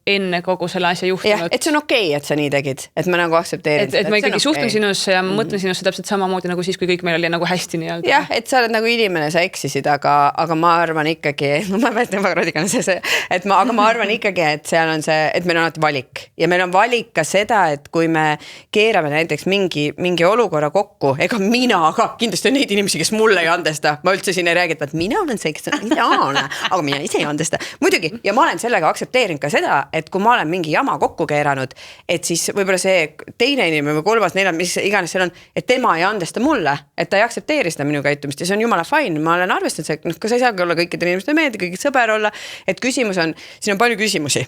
enne kogu selle asja juhtunud. Et see on okei, et sa nii tegid, et ma nagu aktsepteerin seda. Et ma ikkagi suhtun sinusse ja mõtlen sinusse täpselt samamoodi nagu siis, kui kõik meil oli nagu hästi nii-öelda. Jah, et sa oled nagu inimene, sa eksisid, aga ma arvan ikkagi, ma mäletan väga radikaalne see, et aga ma arvan ikkagi, et seal on see, et meil on alati valik ja meil on valik ka seda, et kui me keerame näiteks mingi olukorra kokku, ega mina ka kindlasti on neid inimesi, kes mulle ei andesta, ma üldse siin ei räägi, et mina olen see, kes on ideaalne, aga mina ise ei andesta. Muidugi, ja ma olen sellega aktsepteerinud ka seda, et kui ma olen mingi jama kokku keeranud, et siis võib-olla see teine inimene või kolmas, neljand, mis iganes seal on, et tema ei andesta mulle, et ta ei aktsepteeri seda minu käitumist ja see on jumala fine, ma olen arvestanud see, kas ei saagi olla kõikidel inimestel meeldi, kõigil sõber olla, et küsimus on, siin on palju küsimusi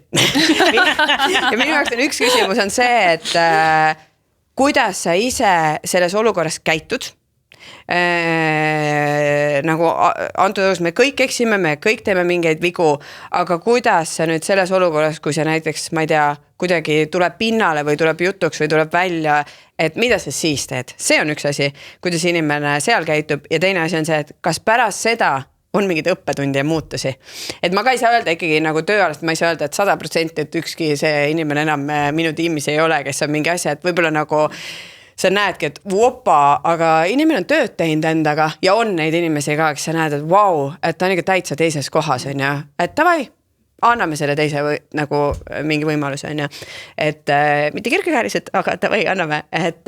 ja minu jaoks on üks küsimus on see, et kuidas sa ise selles olukorras käitud, nagu antud juhul me kõik eksime, me kõik teeme mingeid vigu, aga kuidas sa nüüd selles olukorras, kui see näiteks, ma ei tea, kuidagi tuleb pinnale või tuleb jutuks või tuleb välja, et mida sa siis teed? See on üks asi, kuidas inimene seal käitub ja teine asi on see, et kas pärast seda on mingid õppetundi ja muutusi. Et ma ka ei saa öelda ikkagi nagu tööalast, ma ei saa öelda, et 100%, et ükski see inimene enam minu tiimis ei ole, kes on mingi asja, et võib-olla nagu sa näedki, et aga inimene on tööd teinud endaga ja on neid inimesi ka, kes sa näed, et vau, et ta on ikka täitsa teises kohas, on ja, et tavai, anname selle teise või, nagu mingi võimaluse, on ja, et mitte kirkekääriliselt, aga tavai, anname, et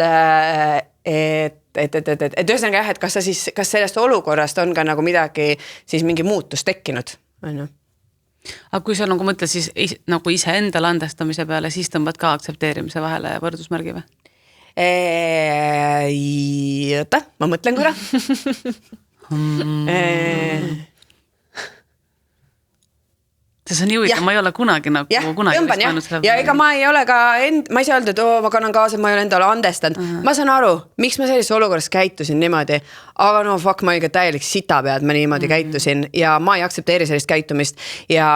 ühesõnaga jah, et kas sellest olukorrast on ka nagu midagi, siis mingi muutus tekkinud, on ju. Aga kui sa nagu mõtled siis nagu ise endale andestamise peale, siis tõmbad ka aktsepteerimise vahele võrdusmärgi või? Ma mõtlen korra. See on jõuida, ma ei ole kunagi nagu ja ega ma ei ole ka ma ei saa öelda, et ma kannan kaasa, ma ei ole endale andestanud. Ma saan aru, miks ma sellises olukorras käitusin niimoodi, aga no fuck, ma ikka täielik sitapead, ma niimoodi käitusin ja ma ei aktsepteeri sellist käitumist ja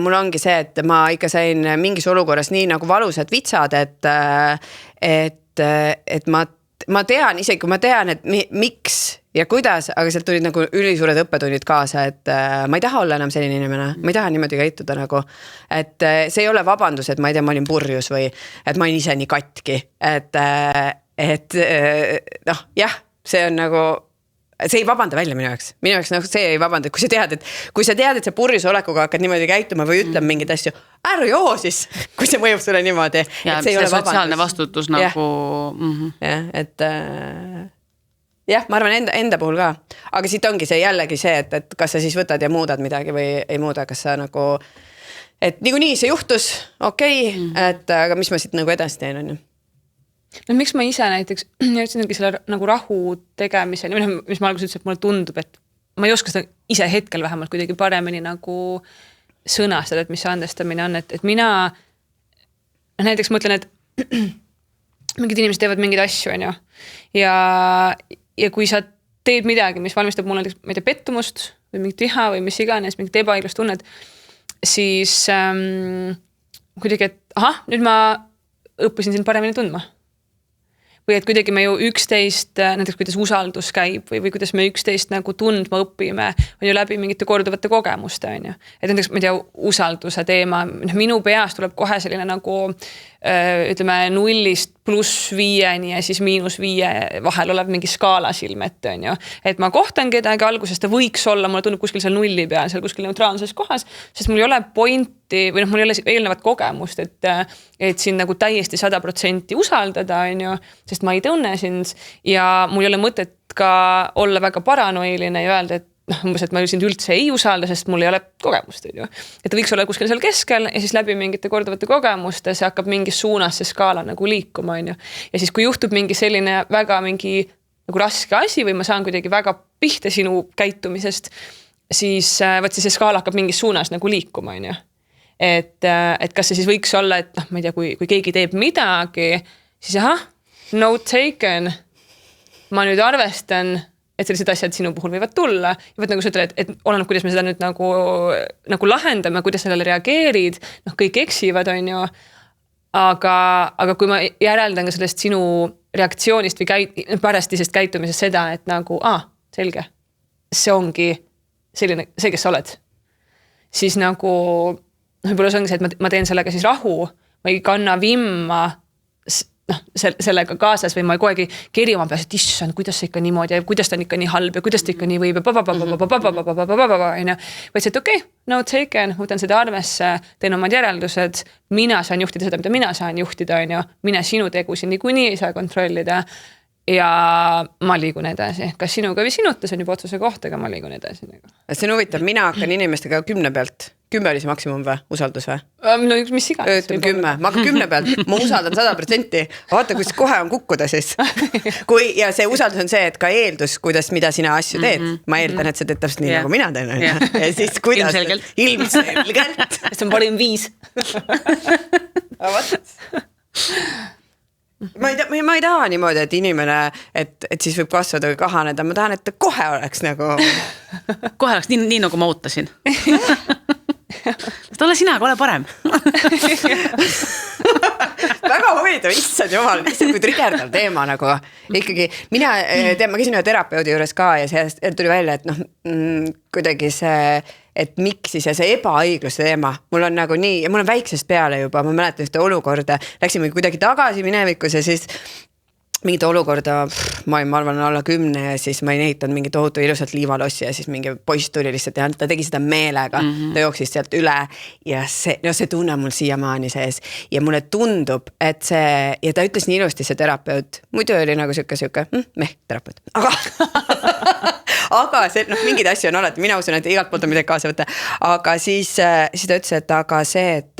mul ongi see, et ma ikka sain mingis olukorras nii nagu valusad vitsad, et ma tean, isegi kui ma tean, et miks ja kuidas, aga sealt tulid nagu ülisuured õppetunnid kaasa, et ma ei taha olla enam selline inimene, ma ei taha niimoodi käituda nagu, et see ei ole vabandus, et ma ei tea, ma olin purjus või et ma olin ise nii katki, et noh, jah, see on nagu, see ei vabanda välja minu jaoks nagu see ei vabanda, kui sa tead, et sa purjus olekuga hakkad niimoodi käituma või ütleb mingid asju, ära joo siis, kui see mõjub sulle niimoodi. Ja see sotsiaalne vastutus nagu. Jah, et jah, ma arvan enda puhul ka, aga siit ongi see jällegi see, et kas sa siis võtad ja muudad midagi või ei muuda, kas sa nagu, et niikuinii see juhtus, okei, et aga mis ma siit nagu edasi teen, on ju. No miks ma ise näiteks jõudsingi selle nagu rahu tegemisel, mis ma alguses ütlesin, et mulle tundub, et ma ei oska seda ise hetkel vähemalt kuidagi paremini nagu sõnastada, et mis see andestamine on, et mina näiteks mõtlen, et mingid inimesed teevad mingeid asju, on ju, ja kui sa teed midagi, mis valmistab mulle näiteks, ma ei tea, pettumust või mingit viha või mis iganes, mingit ebaõiglust tunned, siis kuidagi, et nüüd ma õppisin sind paremini tundma. või et kuidagi me ju üksteist, näiteks kuidas usaldus käib või kuidas me üksteist nagu tundma õpime, on ju läbi mingite korduvate kogemuste, on ju. Et näiteks, ma ei tea, usalduse teema, minu peas tuleb kohe selline nagu ütleme 0-st +5 ja siis -5 vahel olev mingi skaala silme ette, on ju. Et ma kohtan kedagi alguses, ta võiks olla, mulle tundub kuskil seal 0 peal, seal kuskil neutraalses kohas, sest mul ei ole pointi või mul ei ole eelnevat kogemust, et siin nagu täiesti 100% usaldada, on ju, sest ma ei tunne sind ja mul ei ole mõtet ka olla väga paranoiline ja öelda, et umbes, et ma sind üldse ei usalda, sest mul ei ole kogemust, on ju. Et ta võiks olla kuskil seal keskel ja siis läbi mingite korduvate kogemuste see hakkab mingis suunas see skaala nagu liikuma, on ju. Ja siis, kui juhtub mingi selline väga mingi nagu raske asi või ma saan kuidagi väga pihta sinu käitumisest, siis võt see skaala hakkab mingis suunas nagu liikuma, on ju. Et kas see siis võiks olla, et ma ei tea, kui keegi teeb midagi, siis note taken, ma nüüd arvestan, et sellised asjad sinu puhul võivad tulla. Ja võt nagu sa ütled, et oleneb, kuidas me seda nüüd nagu lahendame, kuidas sellele reageerid, kõik eksivad, on ju. Aga kui ma järeldan ka sellest sinu reaktsioonist või pärastisest käitumisest seda, et nagu, selge, see ongi selline, see, kes sa oled. Siis nagu, võib-olla see ongi see, et ma teen sellega siis rahu, ma ei kanna vimma sellega kaasas või ma kogu aeg keri oma peas, et issand, kuidas see ikka niimoodi ja kuidas ta on ikka nii halb ja kuidas ta ikka nii võib ja vaid see, et okei, no taken, võtan seda arvesse, teen omad järeldused, mina saan juhtida seda, mida mina saan juhtida, on ju, mina sinu tegusid niikuinii ei saa kontrollida ja ma liigun edasi. Kas sinuga või sinuta, see on juba otsuse koht, aga ma liigun edasi. See on huvitav, mina hakkan inimestega 10 pealt. 10 oli see maksimum või? Usaldus või? No mis iganes. 10, ma hakkan 10 pealt, ma usaldan 100%. Vaata, kus kohe on kukkuda siis. Ja see usaldus on see, et ka eeldus, kuidas, mida sina asju teed. Ma eeldan, et sa teed täpselt nii, nagu mina teen. Ja siis kuidas? Ilmselgelt. See on parim viis. Ma ei taha niimoodi, et inimene, et siis võib kasvada või kahaneda. Ma tahan, et ta kohe oleks nagu... Kohe oleks nii nagu ma ootasin. Ole sina, aga ole parem. Väga huvitav, issand jumal, kui trigerdav teema nagu. Ikkagi, ma käisin ühe terapeudi juures ka ja sellest tuli välja, et kuidagi see, et miks siis ja see ebaõigluse teema. Mul on nagu nii, ja mul on väiksest peale juba, ma mäletan ühte olukorda, läksime kuidagi tagasi minevikus ja siis mingit olukorda, ma arvan alla 10 ja siis ma ei ehitanud mingi tohutu ilusalt liivalossi ja siis mingi poiss tuli lihtsalt ja ta tegi seda meelega, ta jooksis sealt üle ja see tunne mul siiamaani sees ja mulle tundub, et see, ja ta ütles nii ilusti see terapeut, muidu oli nagu siuke, terapeut, aga see, mingeid asju on alati, mina usun, et igalt poolt on midagi kaasa võtta, aga siis ta ütles, et aga see, et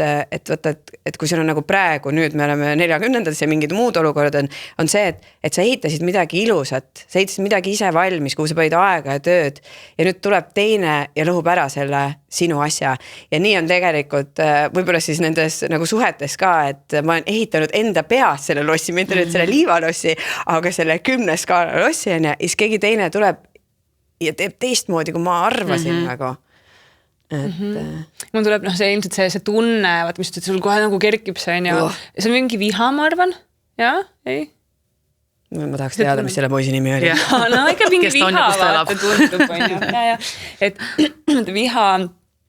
võtta, et kui sul on nagu praegu, nüüd me oleme 40-ndades ja mingid muud olukorrad on see, et sa ehitasid midagi ilusat, sa ehitasid midagi ise valmis, kuhu sa panid aega ja tööd ja nüüd tuleb teine ja lõhub ära selle sinu asja ja nii on tegelikult võib-olla siis nendes nagu suhetes ka, et ma olen ehitanud enda peas selle lossi, mitte nüüd selle liivalossi, aga selle 10 skaala lossi ja siis keegi teine tuleb ja teeb teistmoodi, kui ma arvasin nagu. Mul tuleb see ilmselt see tunne, mis sul kohe nagu kerkib see on ja see on mingi viha, ma arvan. Jaa, ei? Ma tahaks teada, mis selle poisi nimi oli. No ikka mingi viha vaata tundub, on ju. Et viha...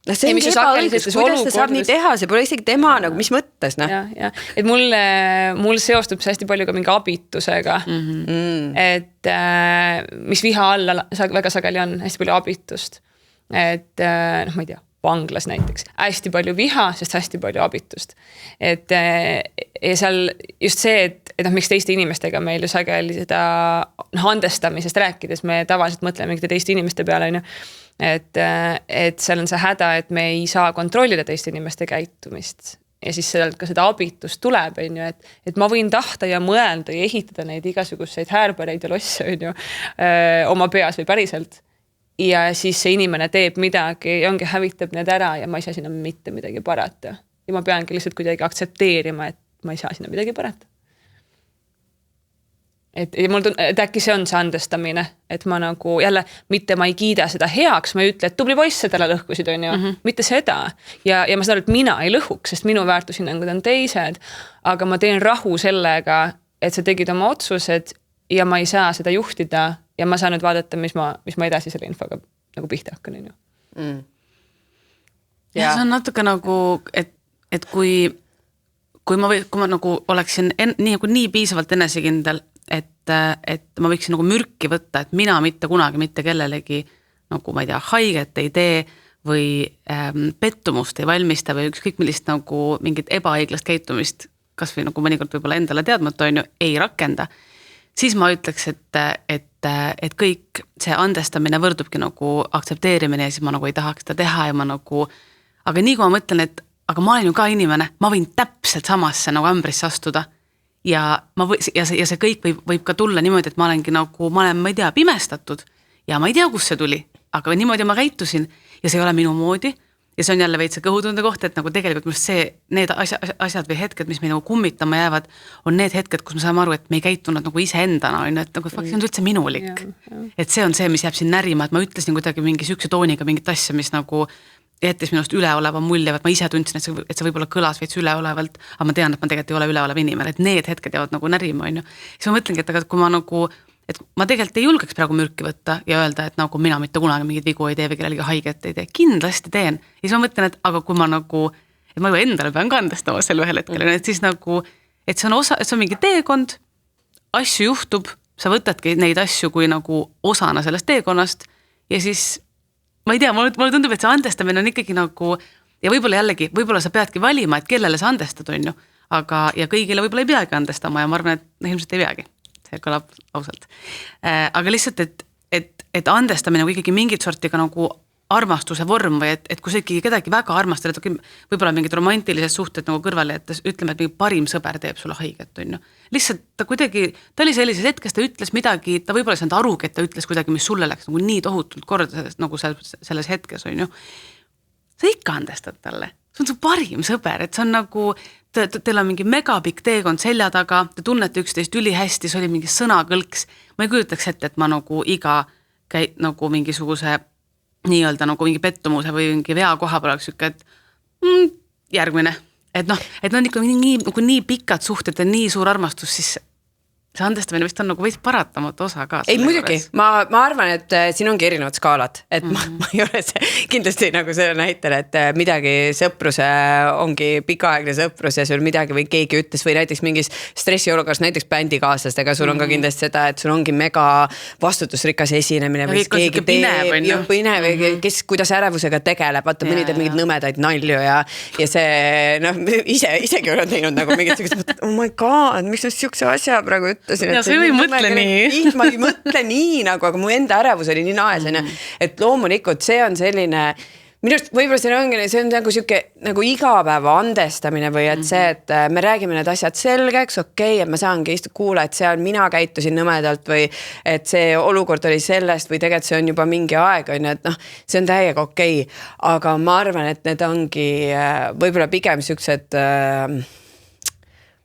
See on ebaõigus, kuidas ta saab nii teha, see pole isegi tema nagu, mis mõttes, noh. Ja. Et mul seostub see hästi palju ka mingi abitusega. Et mis viha alla väga sageli on, hästi palju abitust. Et ma ei tea, vanglas näiteks, hästi palju viha, sest hästi palju abitust. Et ja seal just see, et miks teiste inimestega meil ju sageli seda andestamisest rääkides, me tavaliselt mõtleme mingite teiste inimeste peale, et seal on see häda, et me ei saa kontrollida teiste inimeste käitumist. Ja siis sellelt ka seda abitust tuleb, et ma võin tahta ja mõelda ja ehitada neid igasuguseid häärpäreid ja losse oma peas või päriselt. Ja siis see inimene teeb midagi ja ongi hävitab need ära ja ma ei saa sinna mitte midagi parata. Ja ma peangi lihtsalt kuidagi aktsepteerima, et ma ei saa sinna midagi parata. Et äkki see on see andestamine, et ma nagu jälle mitte ma ei kiida seda heaks, ma ei ütle, et tubli poiss seda lõhkusid, on ju, mitte seda. Ja ma saan aru, et mina ei lõhuks, sest minu väärtushinnangud on teised, aga ma teen rahu sellega, et sa tegid oma otsused ja ma ei saa seda juhtida ja ma saan nüüd vaadata, mis ma edasi selle infoga nagu pihta hakkan, on ju. Ja see on natuke nagu, et kui ma nagu oleksin nii piisavalt enesekindel, et ma võiksin nagu mürki võtta, et mina mitte kunagi mitte kellelegi nagu ma ei tea, haiget ei tee või pettumust ei valmista või ükskõik millist nagu mingit ebaõiglast käitumist, kas või nagu mõnikord võib-olla endale teadmata on ju, ei rakenda, siis ma ütleks, et kõik see andestamine võrdubki nagu aktsepteerimine ja siis ma nagu ei tahaks seda teha ja ma nagu, aga nii kui ma mõtlen, et aga ma olen ju ka inimene, ma võin täpselt samasse nagu ämbrisse astuda ja see kõik võib ka tulla niimoodi, et ma olengi nagu, ma ei tea, pimestatud ja ma ei tea, kus see tuli, aga niimoodi ma käitusin ja see ei ole minu moodi ja see on jälle veits see kõhutunde koht, et nagu tegelikult just need asjad või hetked, mis me nagu kummitama jäävad, on need hetked, kus me saame aru, et me ei käitunud nagu iseendana, et nagu see on üldse minulik. Et see on see, mis jääb siin närima, et ma ütlesin kuidagi mingi sükse tooniga mingit asja, mis nagu jättis minust üleoleva mulje, et ma ise tundsin, et see võib-olla kõlas veits üleolevalt, aga ma tean, et ma tegelikult ei ole üleolev inimene, et need hetked jäävad nagu närima, on ju. Siis ma mõtlengi, et aga kui ma nagu, et ma tegelikult ei julgeks praegu mürki võtta ja öelda, et nagu mina mitte kunagi mingid vigu ei tee või kellelegi haiget ei tee, kindlasti teen. Ja siis ma mõtlen, et aga kui ma nagu, et ma juba endale pean kandestama sel ühel hetkel, et siis nagu, et see on mingi teekond, asju juhtub, sa võtadki neid asju kui nagu osana sellest teekonnast ja siis ma ei tea, mulle tundub, et see andestamine on ikkagi nagu, ja võib-olla jällegi, võib-olla sa peadki valima, et kellele sa andestad, on ju, aga ja kõigile võib-olla ei peagi andestama ja ma arvan, et ilmselt ei peagi, see kõlab ausalt. Aga lihtsalt, et andestamine on ikkagi mingit sorti ka nagu armastuse vorm või et kui sa ikkagi kedagi väga armastad, et võib-olla mingid romantilised suhted nagu kõrvale, et ütleme, et mingi parim sõber teeb sulle haiget, on ju. Lihtsalt ta kuidagi, ta oli sellises hetkes, ta ütles midagi, ta võib-olla ei saanud arugi, et ta ütles kuidagi, mis sulle läks nagu nii tohutult korda nagu selles hetkes, on ju. Sa ikka andestad talle. See on su parim sõber, et see on nagu, teil on mingi megapikk teekond selja taga, te tunnete üksteist ülihästi, see oli mingi sõnakõlks. Ma ei kujutaks ette, et ma nagu iga nagu mingisuguse nii-öelda nagu mingi pettumuse või mingi vea koha peal oleks sükke, et järgmine. Et on ikka nii pikad suhted ja nii suur armastus, siis see andestamine vist on nagu veits paratamatu osa ka. Ei muidugi, ma arvan, et siin ongi erinevad skaalad, et ma ei ole see kindlasti nagu selle näitel, et midagi sõpruse ongi pikaaegne sõprus ja sul midagi või keegi ütles või näiteks mingis stressiolukorras, näiteks bändikaaslastega, sul on ka kindlasti seda, et sul ongi mega vastutusrikas esinemine või keegi põnev või kes kuidas ärevusega tegeleb, vaata mõni teeb mingid nõmedaid nalju ja see isegi olen teinud nagu mingit oh my god, miks nad siukse asja praegu ütlesin, ja see ei mõtle nii. Ma ei mõtle nii nagu, aga mu enda ärevus oli nii naes, et loomulikult see on selline, minust võib-olla see on nagu siuke nagu igapäeva andestamine või et see, et me räägime need asjad selgeks, okei, et ma saangi kuula, et seal mina käitusin nõmedalt või et see olukord oli sellest või tegelikult see on juba mingi aeg, et see on täiega okei, aga ma arvan, et need ongi võib-olla pigem siuksed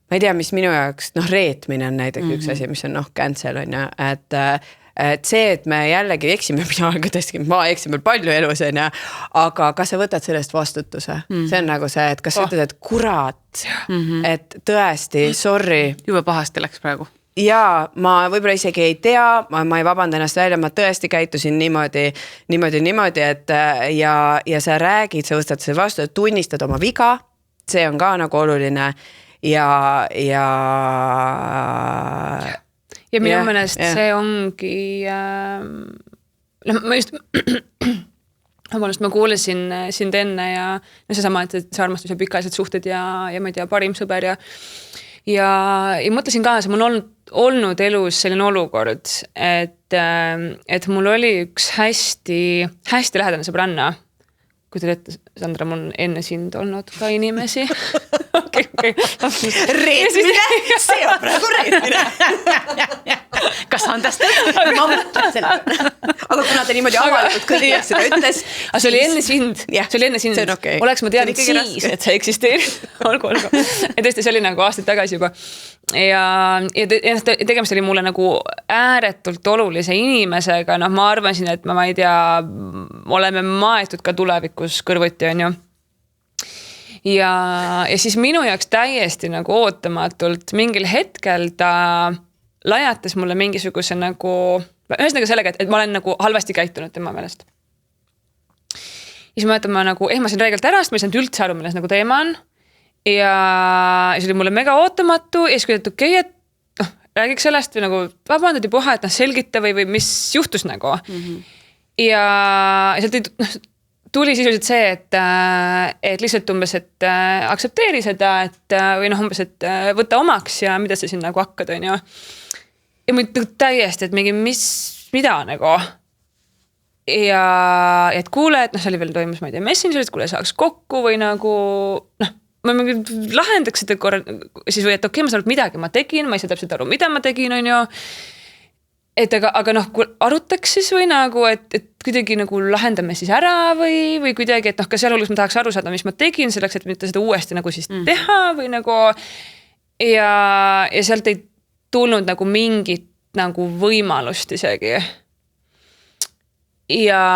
ma ei tea, mis minu jaoks, reetmine on näiteks üks asi, mis on cancel on ju, et see, et me jällegi eksime, ma eksin veel palju elus on ju, aga kas sa võtad sellest vastutuse? See on nagu see, et kas sa ütled, et kurat, et tõesti, sorry. Jube pahasti läks praegu. Ja ma võib-olla isegi ei tea, ma ei vabanda ennast välja, ma tõesti käitusin niimoodi, et ja sa räägid, sa võtad see vastu, tunnistad oma viga, see on ka nagu oluline ja minu meelest see ongi ma just ma kuulesin sind enne ja seesama, et see armastus ja pikaajalised suhted ja ma ei tea, parim sõber ja mõtlesin ka, see mul on olnud elus selline olukord, et mul oli üks hästi lähedane sõbranna. Kui te teete, Sandra, mul on enne sind olnud ka inimesi. Okay. Reetmine, see on praegu reetmine. Kas andestad? Ma mõtlen selle. Aga kuna ta niimoodi avalikult kõigile seda ütles. Aga see oli enne sind. See oli enne sind. Okay. Oleks ma teadnud siis, et sa eksisteerid. Olgu. Ja tõesti, see oli nagu aastaid tagasi juba. Ja tegemist oli mulle nagu ääretult olulise inimesega, ma arvasin, et ma ei tea, oleme maetud ka tulevikus kõrvuti, on ju. ja siis minu jaoks täiesti nagu ootamatult mingil hetkel ta lajatas mulle mingisuguse nagu, ühesõnaga sellega, et ma olen nagu halvasti käitunud tema meelest. Ja siis ma mõtlen, ma nagu ehmasin reegelt ära, sest ma ei saanud üldse aru, milles nagu teema on. Ja see oli mulle mega ootamatu ja siis kui okei, et räägiks sellest või nagu vabandad ja puha, et selgita või mis juhtus nagu. Ja sealt tuli sisuliselt see, et lihtsalt umbes, et aktsepteeri seda, et või umbes, et võta omaks ja mida sa siin nagu hakkad, on ju. Ja ma täiesti, et mingi mida nagu. Ja et kuule, et see oli veel toimus, ma ei tea, Messengerit, kuule saaks kokku või nagu, ma lahendaks seda korra, siis või, et okei, ma saan aru, midagi ma tegin, ma ei saa täpselt aru, mida ma tegin, on ju. Et aga arutaks siis või nagu, et kuidagi nagu lahendame siis ära või kuidagi, et ka sealhulgas ma tahaks aru saada, mis ma tegin selleks, et mitte seda uuesti nagu siis teha või nagu. Ja sealt ei tulnud nagu mingit nagu võimalust isegi. Ja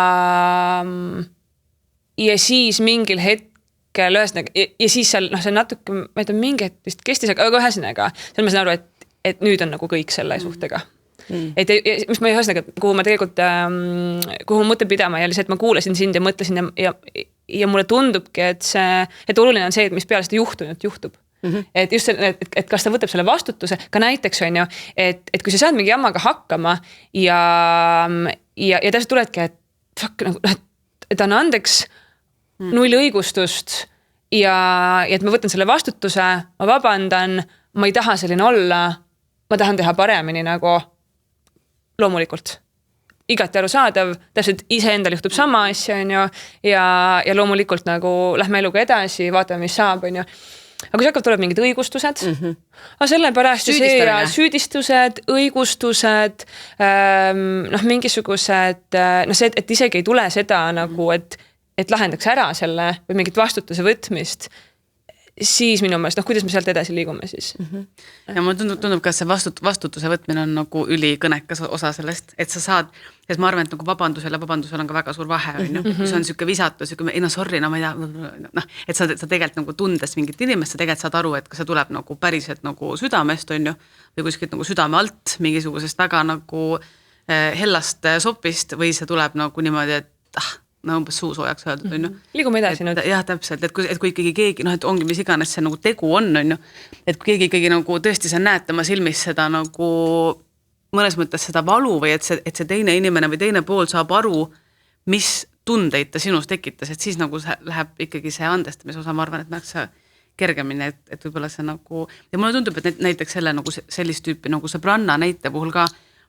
siis mingil hetkel ühesõnaga, ja siis seal, see natuke, ma ei tea, mingi hetk vist kestis, aga ühesõnaga, seal ma saan aru, et nüüd on nagu kõik selle suhtega. Et mis ma ühesõnaga, kuhu ma tegelikult, kuhu mõtte pidama ja lihtsalt ma kuulasin sind ja mõtlesin ja mulle tundubki, et oluline on see, et mis peale seda juhtub. Et just see, et kas ta võtab selle vastutuse, ka näiteks on ju, et kui sa saad mingi jammaga hakkama ja täpselt tuledki, et fuck, et anna andeks, null õigustust ja et ma võtan selle vastutuse, ma vabandan, ma ei taha selline olla, ma tahan teha paremini nagu loomulikult. Igati arusaadav, täpselt iseendal juhtub sama asja, on ju, ja loomulikult nagu lähme eluga edasi, vaatame, mis saab, on ju. Aga kui hakkab tuleb mingid õigustused, aga sellepärast süüdistused, õigustused, mingisugused, see, et isegi ei tule seda nagu, et lahendaks ära selle või mingit vastutuse võtmist, siis minu meelest, kuidas me sealt edasi liigume siis. Ja mulle tundub ka see vastutuse võtmine on nagu ülikõnekas osa sellest, et sa saad, et ma arvan, et nagu vabandusel on ka väga suur vahe, kui see on siuke visatus, sorry, ma ei tea, et sa tegelikult nagu tundes mingit inimest, sa tegelikult saad aru, et kas see tuleb nagu päriselt nagu südamest, on ju, või kuskilt nagu südame alt mingisugusest väga nagu hellast sopist või see tuleb nagu niimoodi, et umbes suusoojaks öeldud, on ju. Liigume edasi nüüd. Jah, täpselt, et kui ikkagi keegi, et ongi mis iganes see nagu tegu on ju, et kui keegi ikkagi nagu tõesti sa näed tema silmis seda nagu mõnes mõttes seda valu või et see teine inimene või teine pool saab aru, mis tundeid ta sinus tekitas, et siis nagu läheb ikkagi see andestamise osa, ma arvan, et märksa kergemini, et võib-olla see nagu, ja mulle tundub, et näiteks selle nagu sellist tüüpi nagu sõbranna näite puhul ka,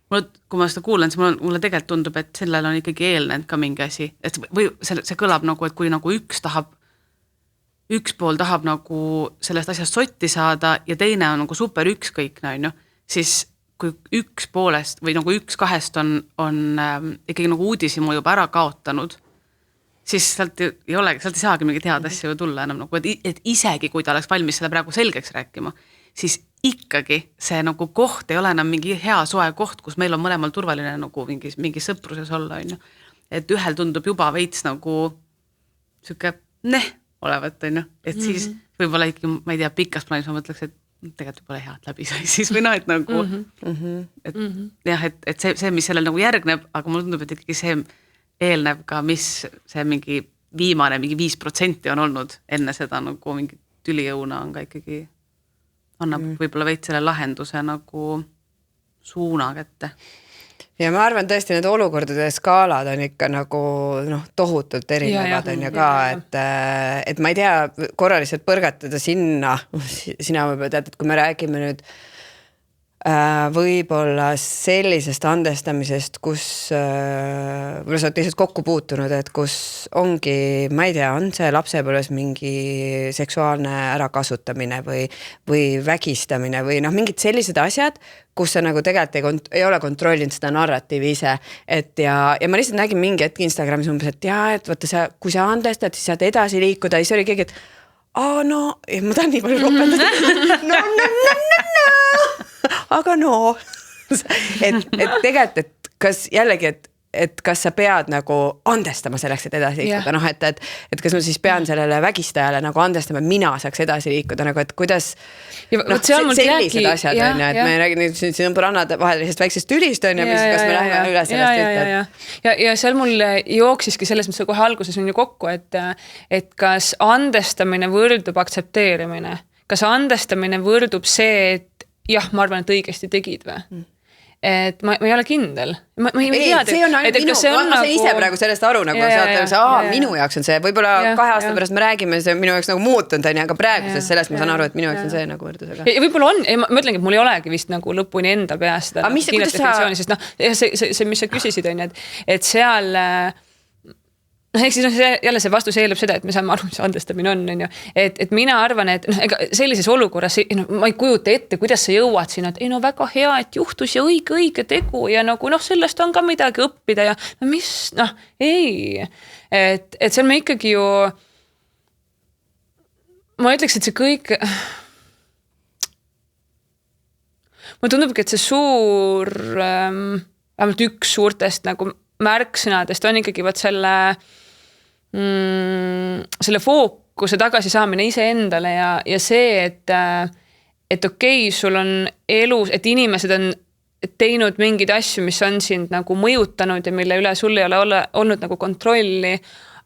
kui ma seda kuulen, siis mulle tegelikult tundub, et sellel on ikkagi eelnenud ka mingi asi, et või see kõlab nagu, et kui nagu üks pool tahab nagu sellest asjast sotti saada ja teine on nagu super ükskõikne, on ju, siis kui üks poolest või nagu üks kahest on ikkagi nagu uudishimu juba ära kaotanud, siis sealt ei saagi mingit head asja tulla enam nagu, et isegi kui ta oleks valmis seda praegu selgeks rääkima, siis ikkagi see nagu koht ei ole enam mingi hea soe koht, kus meil on mõlemal turvaline nagu mingi sõpruses olla, on ju. Et ühel tundub juba veits nagu siuke olevat, on ju. Et siis võib-olla ikkagi, ma ei tea, pikas plaanis ma mõtleks, et tegelikult võib-olla head läbi sai siis või et nagu, et jah, et see, mis sellel nagu järgneb, aga mulle tundub, et ikkagi see eelneb ka, mis see mingi viimane, mingi 5% on olnud enne seda nagu mingi tülijõuna on ka ikkagi annab võib-olla veits selle lahenduse nagu suuna kätte. Ja ma arvan tõesti, need olukordade skaalad on ikka nagu tohutult erinevad on ju ka, et ma ei tea, korraliselt põrgatada sina võib-olla tead, et kui me räägime nüüd võib-olla sellisest andestamisest, kus võib-olla sa oled lihtsalt kokku puutunud, et kus ongi, ma ei tea, on see lapsepõlves mingi seksuaalne ärakasutamine või vägistamine või mingid sellised asjad, kus sa nagu tegelikult ei ole kontrollinud seda narratiivi ise, et ja ma lihtsalt nägin mingi hetk Instagramis umbes, et et vaata kui sa andestad, siis saad edasi liikuda ja siis oli keegi, et ma tahan nii palju ropendada. Aga et tegelikult, et kas jällegi, et et kas sa pead nagu andestama selleks, et edasi liikuda, noh, et kas ma siis pean sellele vägistajale nagu andestama, et mina saaks edasi liikuda, nagu, et kuidas sellised asjad on, et me räägime siin põrannade vahelisest väiksest tülist on ja kas me läheme üle sellest ja seal mul jooksiski selles mõttes kohe alguses on ju kokku, et kas andestamine võrdub aktsepteerimine, kas andestamine võrdub see, et jah, ma arvan, et õigesti tegid või? Et ma ei ole kindel. Ma ei tea, see on ainult minu, ma sain ise praegu sellest aru, nagu minu jaoks on see, võib-olla 2 aasta pärast me räägime, see minu jaoks nagu muutunud on, aga praeguses sellest ma saan aru, et minu jaoks on see nagu võrdusega. Ja võib-olla on, ma ütlengi, et mul ei olegi vist nagu lõpuni endal peas seda kindlat definitsiooni, sest see, mis sa küsisid, on, et seal ehk siis jälle see vastus eeldab seda, et me saame aru, mis andestamine on ju. Et mina arvan, et ega sellises olukorras ma ei kujuta ette, kuidas sa jõuad sinna, et väga hea, et juhtus ja õige tegu ja nagu sellest on ka midagi õppida ja ei. Et seal me ikkagi ju ma ütleks, et see kõik mulle tundubki, et see suur vähemalt üks suurtest nagu märksõnadest on ikkagi võt selle fookuse tagasi saamine iseendale ja see, et okei, sul on elus, et inimesed on teinud mingeid asju, mis on sind nagu mõjutanud ja mille üle sul ei ole olnud nagu kontrolli,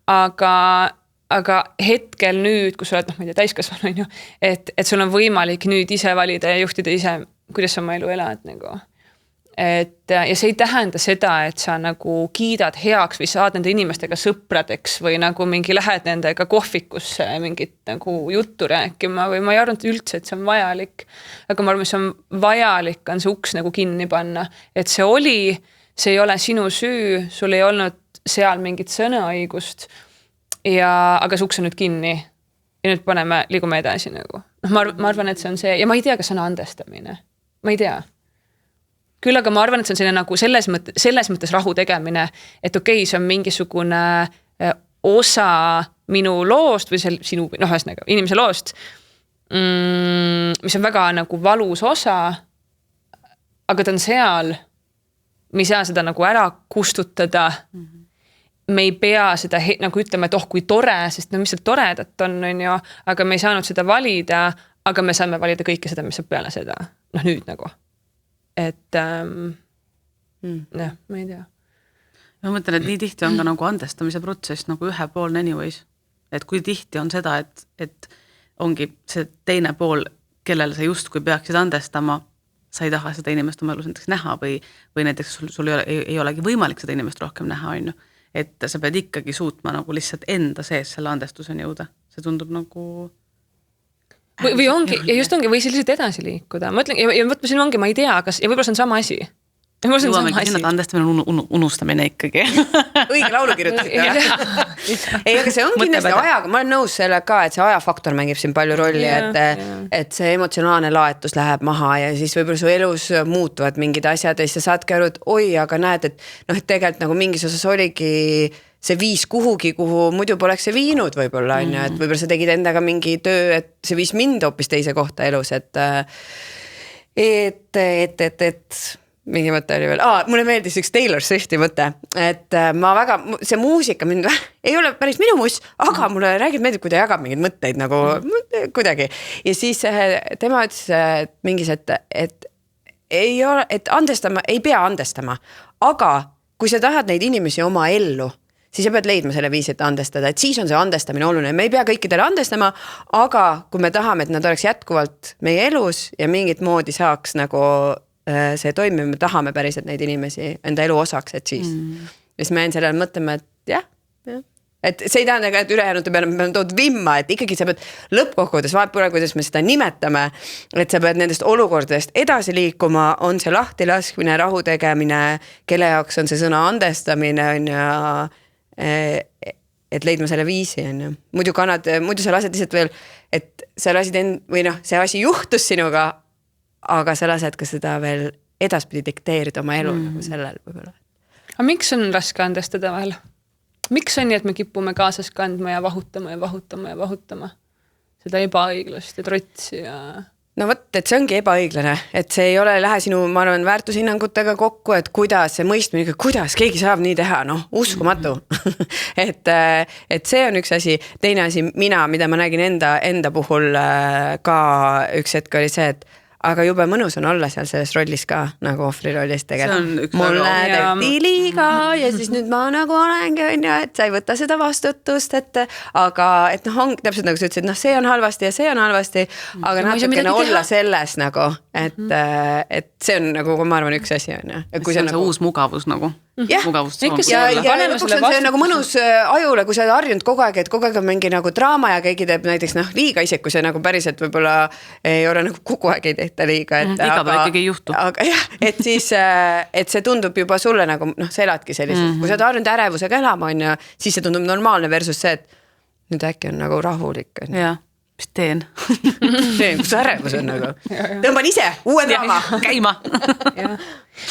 aga hetkel nüüd, kui sa oled, ma ei tea, täiskasvanu on ju, et sul on võimalik nüüd ise valida ja juhtida ise, kuidas sa oma elu elad nagu. Ja see ei tähenda seda, et sa nagu kiidad heaks või saad nende inimestega sõpradeks või nagu mingi lähed nendega kohvikusse mingit nagu juttu rääkima või ma ei arvanud üldse, et see on vajalik. Aga ma arvan, see on vajalik, on see uks nagu kinni panna. Et see ei ole sinu süü, sul ei olnud seal mingit sõnaõigust, aga see uks on nüüd kinni ja nüüd liigume edasi nagu. Ma arvan, et see on see, ja ma ei tea, kas see on andestamine. Ma ei tea. Küll aga ma arvan, et see on selline nagu selles mõttes rahu tegemine, et okei, see on mingisugune osa minu loost või sinu, ühesõnaga, inimese loost, mis on väga nagu valus osa, aga ta on seal, me ei saa seda nagu ära kustutada, me ei pea seda nagu ütlema, et kui tore, sest mis seal toredat on ju, aga me ei saanud seda valida, aga me saame valida kõike seda, mis saab peale seda, nüüd nagu. Et ma ei tea. Ma mõtlen, et nii tihti on ka nagu andestamise protsess nagu ühepoolne anyways. Et kui tihti on seda, et ongi see teine pool, kellele sa just kui peaksid andestama, sa ei taha seda inimest oma elus näiteks näha või näiteks sul ei olegi võimalik seda inimest rohkem näha, on ju. Et sa pead ikkagi suutma nagu lihtsalt enda sees selle andestuseni jõuda. See tundub nagu või ongi, ja just ongi, või sellised edasi liikuda. Ma ütlen, ja siin ongi, ma ei tea, ja võib-olla see on sama asi. Jõuamegi sinna, et andestamine on unustamine ikkagi. Õige laulu kirjutasid. Ei, aga see on kindlasti ajaga, ma olen nõus selle ka, et see ajafaktor mängib siin palju rolli, et see emotsionaalne laetus läheb maha ja siis võib-olla su elus muutuvad mingid asjad ja siis sa saadki aru, et aga näed, et tegelikult nagu mingis osas oligi see viis kuhugi, kuhu muidu poleks see viinud võib-olla, et võib-olla sa tegid endaga mingi töö, et see viis mind hoopis teise kohta elus, et mingi mõte oli veel, mulle meeldis üks Taylor Swifti mõte, et ma väga, see muusika mind ei ole päris minu muus, aga mulle meeldib, kui ta jagab mingeid mõtteid nagu kuidagi. Ja siis tema ütles mingis, et ei ole, et andestama, ei pea andestama, aga kui sa tahad neid inimesi oma ellu, siis sa pead leidma selle viisi, et andestada, et siis on see andestamine oluline. Me ei pea kõikidele andestama, aga kui me tahame, et nad oleks jätkuvalt meie elus ja mingit moodi saaks nagu see toimib, me tahame päriselt neid inimesi enda elu osaks, et siis. Ja siis ma jäin sellele mõtlema, et jah. Et see ei tähenda, et ülejäänud peale tood vimma, et ikkagi sa pead lõppkokkuvõttes, vaatpole, kuidas me seda nimetame, et sa pead nendest olukordadest edasi liikuma, on see lahti laskmine, rahu tegemine, kelle jaoks on see sõna andestamine, on ja et leidma selle viisi, on ju. Muidu sa lased lihtsalt veel, et sa lasid või see asi juhtus sinuga, aga sa lased ka seda veel edaspidi dikteerida oma elu nagu sellel võib-olla. Aga miks on raske andestada vahel? Miks on nii, et me kipume kaasas kandma ja vahutama ja vahutama ja vahutama? Seda ebaõiglust ja trotsi ja no vot, et see ongi ebaõiglane, et see ei ole, lähe sinu, ma arvan, väärtushinnangutega kokku, et kuidas see mõistmine, kuidas keegi saab nii teha, noh, uskumatu. et see on üks asi, teine asi, mida ma nägin enda puhul ka üks hetk oli see, et aga jube mõnus on olla seal selles rollis ka, nagu ohvri rollis tegelikult. Mulle tehti liiga ja siis nüüd ma nagu olengi, et sa ei võta seda vastutust, aga et noh, on täpselt nagu sa ütlesid, noh, see on halvasti ja see on halvasti, aga natukene olla selles nagu, et see on nagu, ma arvan, üks asi on. See on see uus mugavus nagu. Ja lõpuks on see nagu mõnus ajule, kui sa oled harjunud kogu aeg, et kogu aeg on mingi nagu draama ja keegi teeb näiteks liiga isegi, kui see nagu päriselt võib-olla ei ole nagu kogu aeg ei tehta liiga. Iga peal ikkagi ei juhtu. Aga jah, et siis, et see tundub juba sulle nagu, sa eladki selliselt, kui sa oled harjunud ärevusega elama, siis see tundub normaalne versus see, et nüüd äkki on nagu rahulik. Jah. Mis teen? Kus ärevus on nagu? Tõmban ise, uue draama, käima.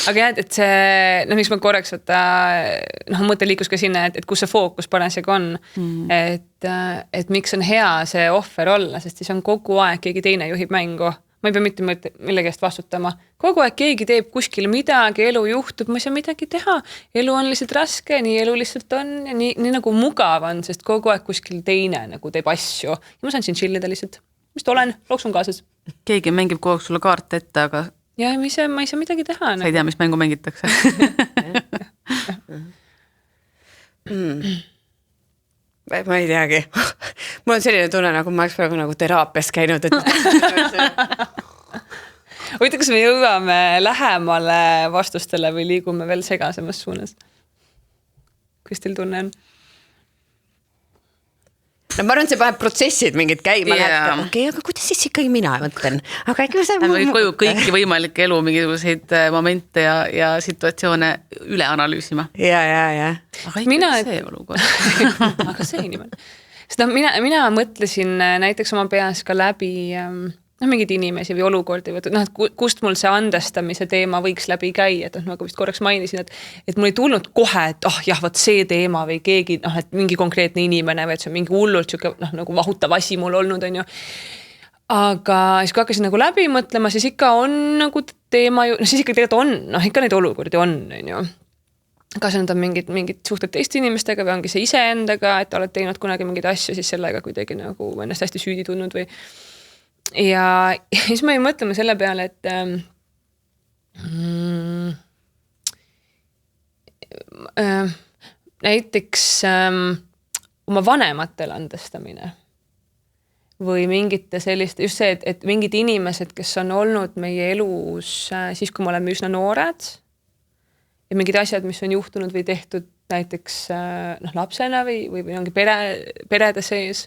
Aga jah, et see, miks ma korraks võtta, mõte liikus ka sinna, et kus see fookus parasjagu on, et miks on hea see ohver olla, sest siis on kogu aeg keegi teine juhib mängu. Ma ei pea mitte millegi eest vastutama. Kogu aeg keegi teeb kuskil midagi, elu juhtub, ma ei saa midagi teha. Elu on lihtsalt raske, nii elu lihtsalt on ja nii nagu mugav on, sest kogu aeg kuskil teine nagu teeb asju. Ja ma saan siin chillida lihtsalt. Mis olen, loksun kaasas. Keegi mängib kogu aeg sulle kaarte ette, aga... Ja ma ei saa midagi teha. Sa ei tea, mis mängu mängitakse. Ma ei teagi. Mul on selline tunne, nagu ma oleks praegu nagu teraapias käinud. Huvitav, kas me jõuame lähemale vastustele või liigume veel segasemas suunas? Kus teil tunne on? No ma arvan, see paneb protsessid mingid käima. Okei, aga kuidas siis ikkagi mina mõtlen? Aga äkki see... Koju kõiki võimalikke elu mingisuguseid momente ja situatsioone üle analüüsima. Ja. Aga ikka see olukord. Aga see inimene. Sest mina mõtlesin näiteks oma peas ka läbi... mingid inimesi või olukordi, kust mul see andestamise teema võiks läbi käia, et ma vist korraks mainisin, et mul ei tulnud kohe, et võt see teema või keegi, et mingi konkreetne inimene või et see on mingi hullult nagu vahutav asi mul olnud, on ju. Aga siis kui hakkasin nagu läbi mõtlema, siis ikka on nagu teema, siis ikka tegelikult on, ikka neid olukordi on ju. Kas need on mingid suhted teiste inimestega või ongi see iseendaga, et oled teinud kunagi mingeid asju siis sellega kuidagi nagu ennast hästi süüdi tundnud või ja siis ma ei mõtlema selle peale, et näiteks oma vanematele andestamine või mingite selliste, just see, et mingid inimesed, kes on olnud meie elus siis, kui me oleme üsna noored ja mingid asjad, mis on juhtunud või tehtud näiteks lapsena või ongi perede sees,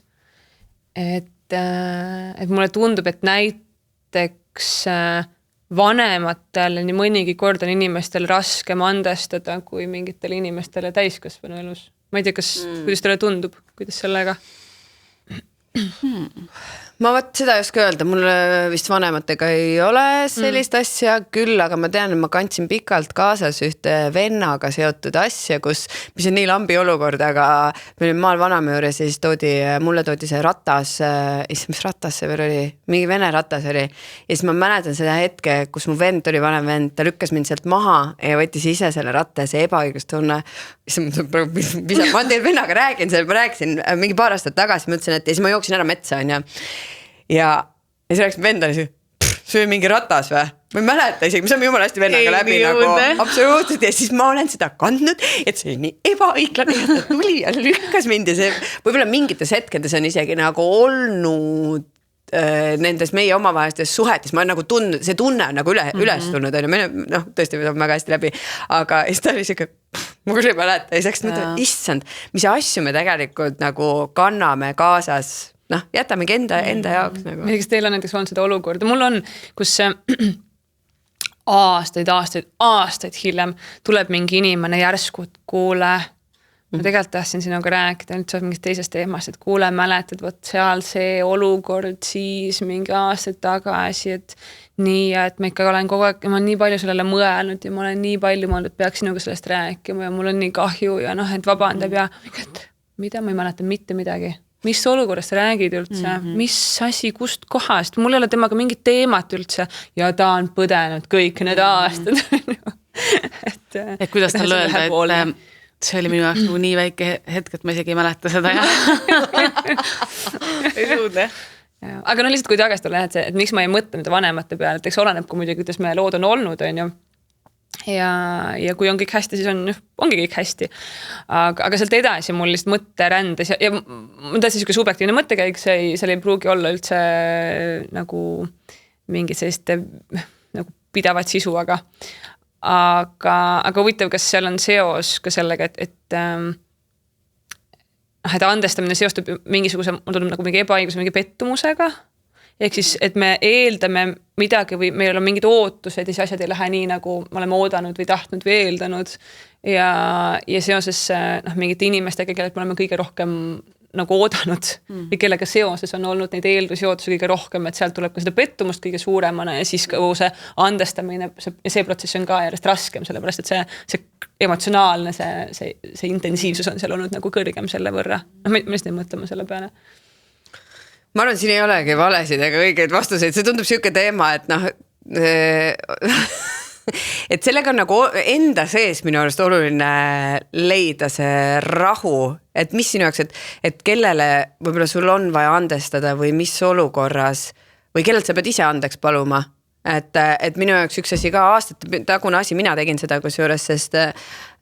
et mulle tundub, et näiteks vanematel nii mõnigi kord on inimestel raskem andestada kui mingitele inimestele täiskasvanu elus. Ma ei tea, kuidas teile tundub, kuidas sellega? Ma seda ei oska öelda, mul vist vanematega ei ole sellist asja küll, aga ma tean, et ma kandsin pikalt kaasas ühte vennaga seotud asja, mis on nii lambi olukord, aga me olime maal vanamme juures ja siis mulle toodi see ratas, mis ratas see veel oli, mingi vene ratas oli ja siis ma mäletan seda hetke, kus mu vend oli vanem vend, ta lükkas mind sealt maha ja võttis ise selle ratta ja see ebaõigustunne, ma teil vennaga räägin, ma rääkisin mingi paar aastat tagasi, ma ütlesin, et ja siis ma jooksin ära metsa ja siis rääksin vendale, see oli mingi ratas või? Ma ei mäleta isegi, me saame jumala hästi vennaga läbi nagu absoluutselt ja siis ma olen seda kandnud, et see oli nii ebaõiglane ja ta tuli ja lükkas mind ja see võib-olla mingites hetkedes on isegi nagu olnud nendes meie omavahelistes suhetes, ma olen nagu tundnud, see tunne on nagu üles tulnud, tõesti me saame väga hästi läbi, aga siis ta oli siuke, ma küll ei mäleta ja siis hakkasin mõtlema, issand, mis asju me tegelikult nagu kanname kaasas, jätamegi enda jaoks nagu. Kas teil on näiteks olnud seda olukorda? Mul on, kus aastaid hiljem tuleb mingi inimene järsku, et kuule, ma tegelikult tahtsin sinuga rääkida, nüüd saab mingist teisest teemast, et kuule, mäletad, võt seal see olukord siis mingi aastaid tagasi, et nii, et ma ikka olen kogu aeg, ma olen nii palju sellele mõelnud ja ma olen nii palju mõelnud, et peaks sinuga sellest rääkima ja mul on nii kahju ja et vabandab ja mida ma ei mäleta mitte midagi. mis olukorrast sa räägid üldse, mis asi, kust kohast, mul ei ole temaga mingit teemat üldse ja ta on põdenud kõik need aastad. et kuidas tal öelda, et see oli minu jaoks nii väike hetk, et ma isegi ei mäleta seda ja ei suudne. Aga no lihtsalt kui tagasi olla, et miks ma ei mõtle nende vanemate peale, et eks oleneb, kui muidugi, kuidas meie lood on olnud, on ju. Ja kui on kõik hästi, siis ongi kõik hästi. Aga sealt edasi mul lihtsalt mõtte rändes ja mul tõesti siuke subjektiivne mõttekäik, seal ei pruugi olla üldse nagu mingit sellist nagu pidavat sisu, aga huvitav, kas seal on seos ka sellega, et andestamine seostub mingisuguse, mul tuleb nagu mingi ebaõigluse, mingi pettumusega. Ehk siis, et me eeldame midagi või meil on mingid ootused ja siis asjad ei lähe nii, nagu me oleme oodanud või tahtnud või eeldanud. Ja seoses mingite inimestega, kellelt me oleme kõige rohkem nagu oodanud või kellega seoses on olnud neid eeldusi ootusi kõige rohkem, et sealt tuleb ka seda pettumust kõige suuremana ja siis ka see andestamine, see protsess on ka järjest raskem, sellepärast et see emotsionaalne, see intensiivsus on seal olnud nagu kõrgem selle võrra. Ma lihtsalt ei mõtlema selle peale. Ma arvan, siin ei olegi valesid ega õigeid vastuseid, see tundub siuke teema, et et sellega on nagu enda sees minu arust oluline leida see rahu, et mis sinu jaoks, et kellele võib-olla sul on vaja andestada või mis olukorras või kellelt sa pead ise andeks paluma. Et minu jaoks üks asi ka aastate tagune asi, mina tegin seda kusjuures, sest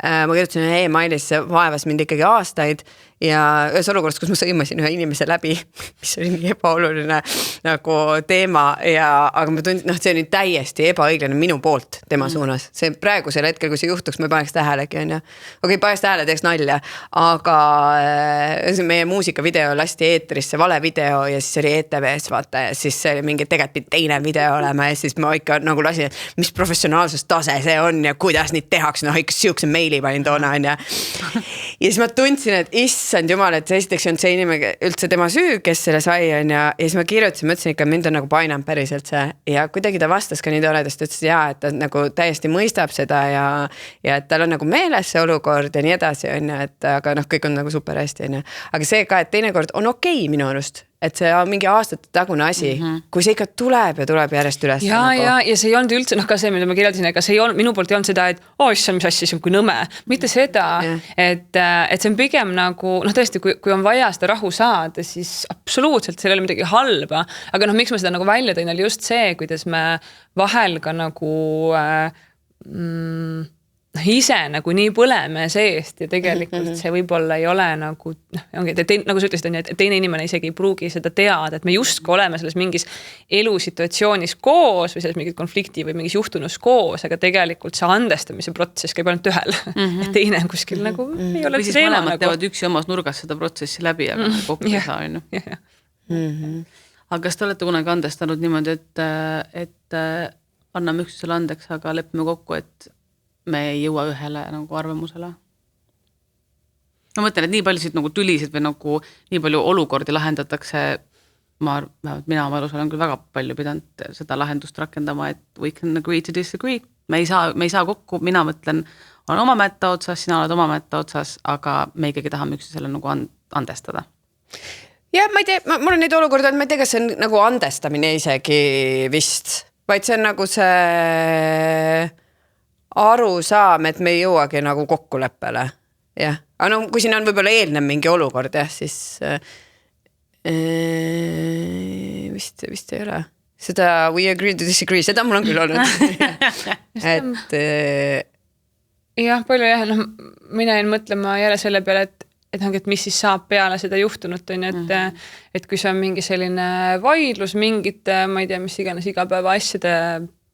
ma kirjutasin e-mailis, see vaevas mind ikkagi aastaid ja ühes olukorras, kus ma sõimasin ühe inimese läbi, mis oli nii ebaoluline nagu teema aga ma tundsin, see oli täiesti ebaõiglane minu poolt tema suunas. See praegusel hetkel, kui see juhtuks, ma ei paneks tähelegi, on ju. Okei, paneks tähele, teeks nalja, aga meie muusikavideo lasti eetrisse vale video ja siis oli ETV-s vaata ja siis see oli mingi tegelikult teine video olema ja siis ma ikka nagu lasin, mis professionaalsus tase see on ja kuidas neid tehaks, ikka siukse meili panin toona, on ja siis ma tundsin, et issand jumal, et esiteks on see inimene üldse tema süü, kes selle sai, on ja siis ma kirjutasin, mõtlesin ikka, mind on nagu painanud päriselt see ja kuidagi ta vastas ka nii toredast, ütles et ta nagu täiesti mõistab seda ja et tal on nagu meeles see olukord ja nii edasi, on ja, et aga kõik on nagu super hästi, on ja. Aga see ka, et teinekord on okei minu arust, et see on mingi aastate tagune asi, kui see ikka tuleb ja tuleb järjest üles. Ja see ei olnud üldse, ka see, mida ma kirjeldasin, ega see ei olnud, minu poolt ei olnud seda, et issand, mis asja, see on kui nõme. Mitte seda, et see on pigem nagu, tõesti, kui on vaja seda rahu saada, siis absoluutselt seal ei ole midagi halba. Aga miks ma seda nagu välja tõin, oli just see, kuidas me vahel ka nagu ise nagu nii põleme seest ja tegelikult see võib-olla ei ole nagu, nagu sa ütlesid, et teine inimene isegi ei pruugi seda teada, et me justkui oleme selles mingis elusituatsioonis koos või selles mingit konflikti või mingis juhtunus koos, aga tegelikult see andestamise protsess käib ainult ühel. Et teine kuskil nagu ei ole või siis mõlemad teevad üksi omas nurgas seda protsessi läbi, aga kokku ei saa. Aga kas te olete kunagi andestanud niimoodi, et anname üksusele andeks, aga lepime kokku, et me ei jõua ühele nagu arvamusele. Ma mõtlen, et nii paljusid nagu tülisid või nagu nii palju olukordi lahendatakse, mina oma elus olen küll väga palju pidanud seda lahendust rakendama, et we can agree to disagree. Me ei saa kokku, mina mõtlen, olen oma mätta otsas, sina oled oma mätta otsas, aga me ikkagi tahame üksusele nagu andestada. Ja ma ei tea, mul on neid olukorda, et ma ei tea, kas see on nagu andestamine isegi vist, vaid see on nagu see aru saam, et me ei jõuagi nagu kokkuleppele. Jah. Aga kui siin on võib-olla eelnev mingi olukord, siis vist ei ole. Seda we agree to disagree, seda mul on küll olnud. Et jah, palju mina jäin mõtlema jälle selle peale, et mis siis saab peale seda juhtunut, on, et kui see on mingi selline vaidlus mingite, ma ei tea, mis iganes igapäeva asjade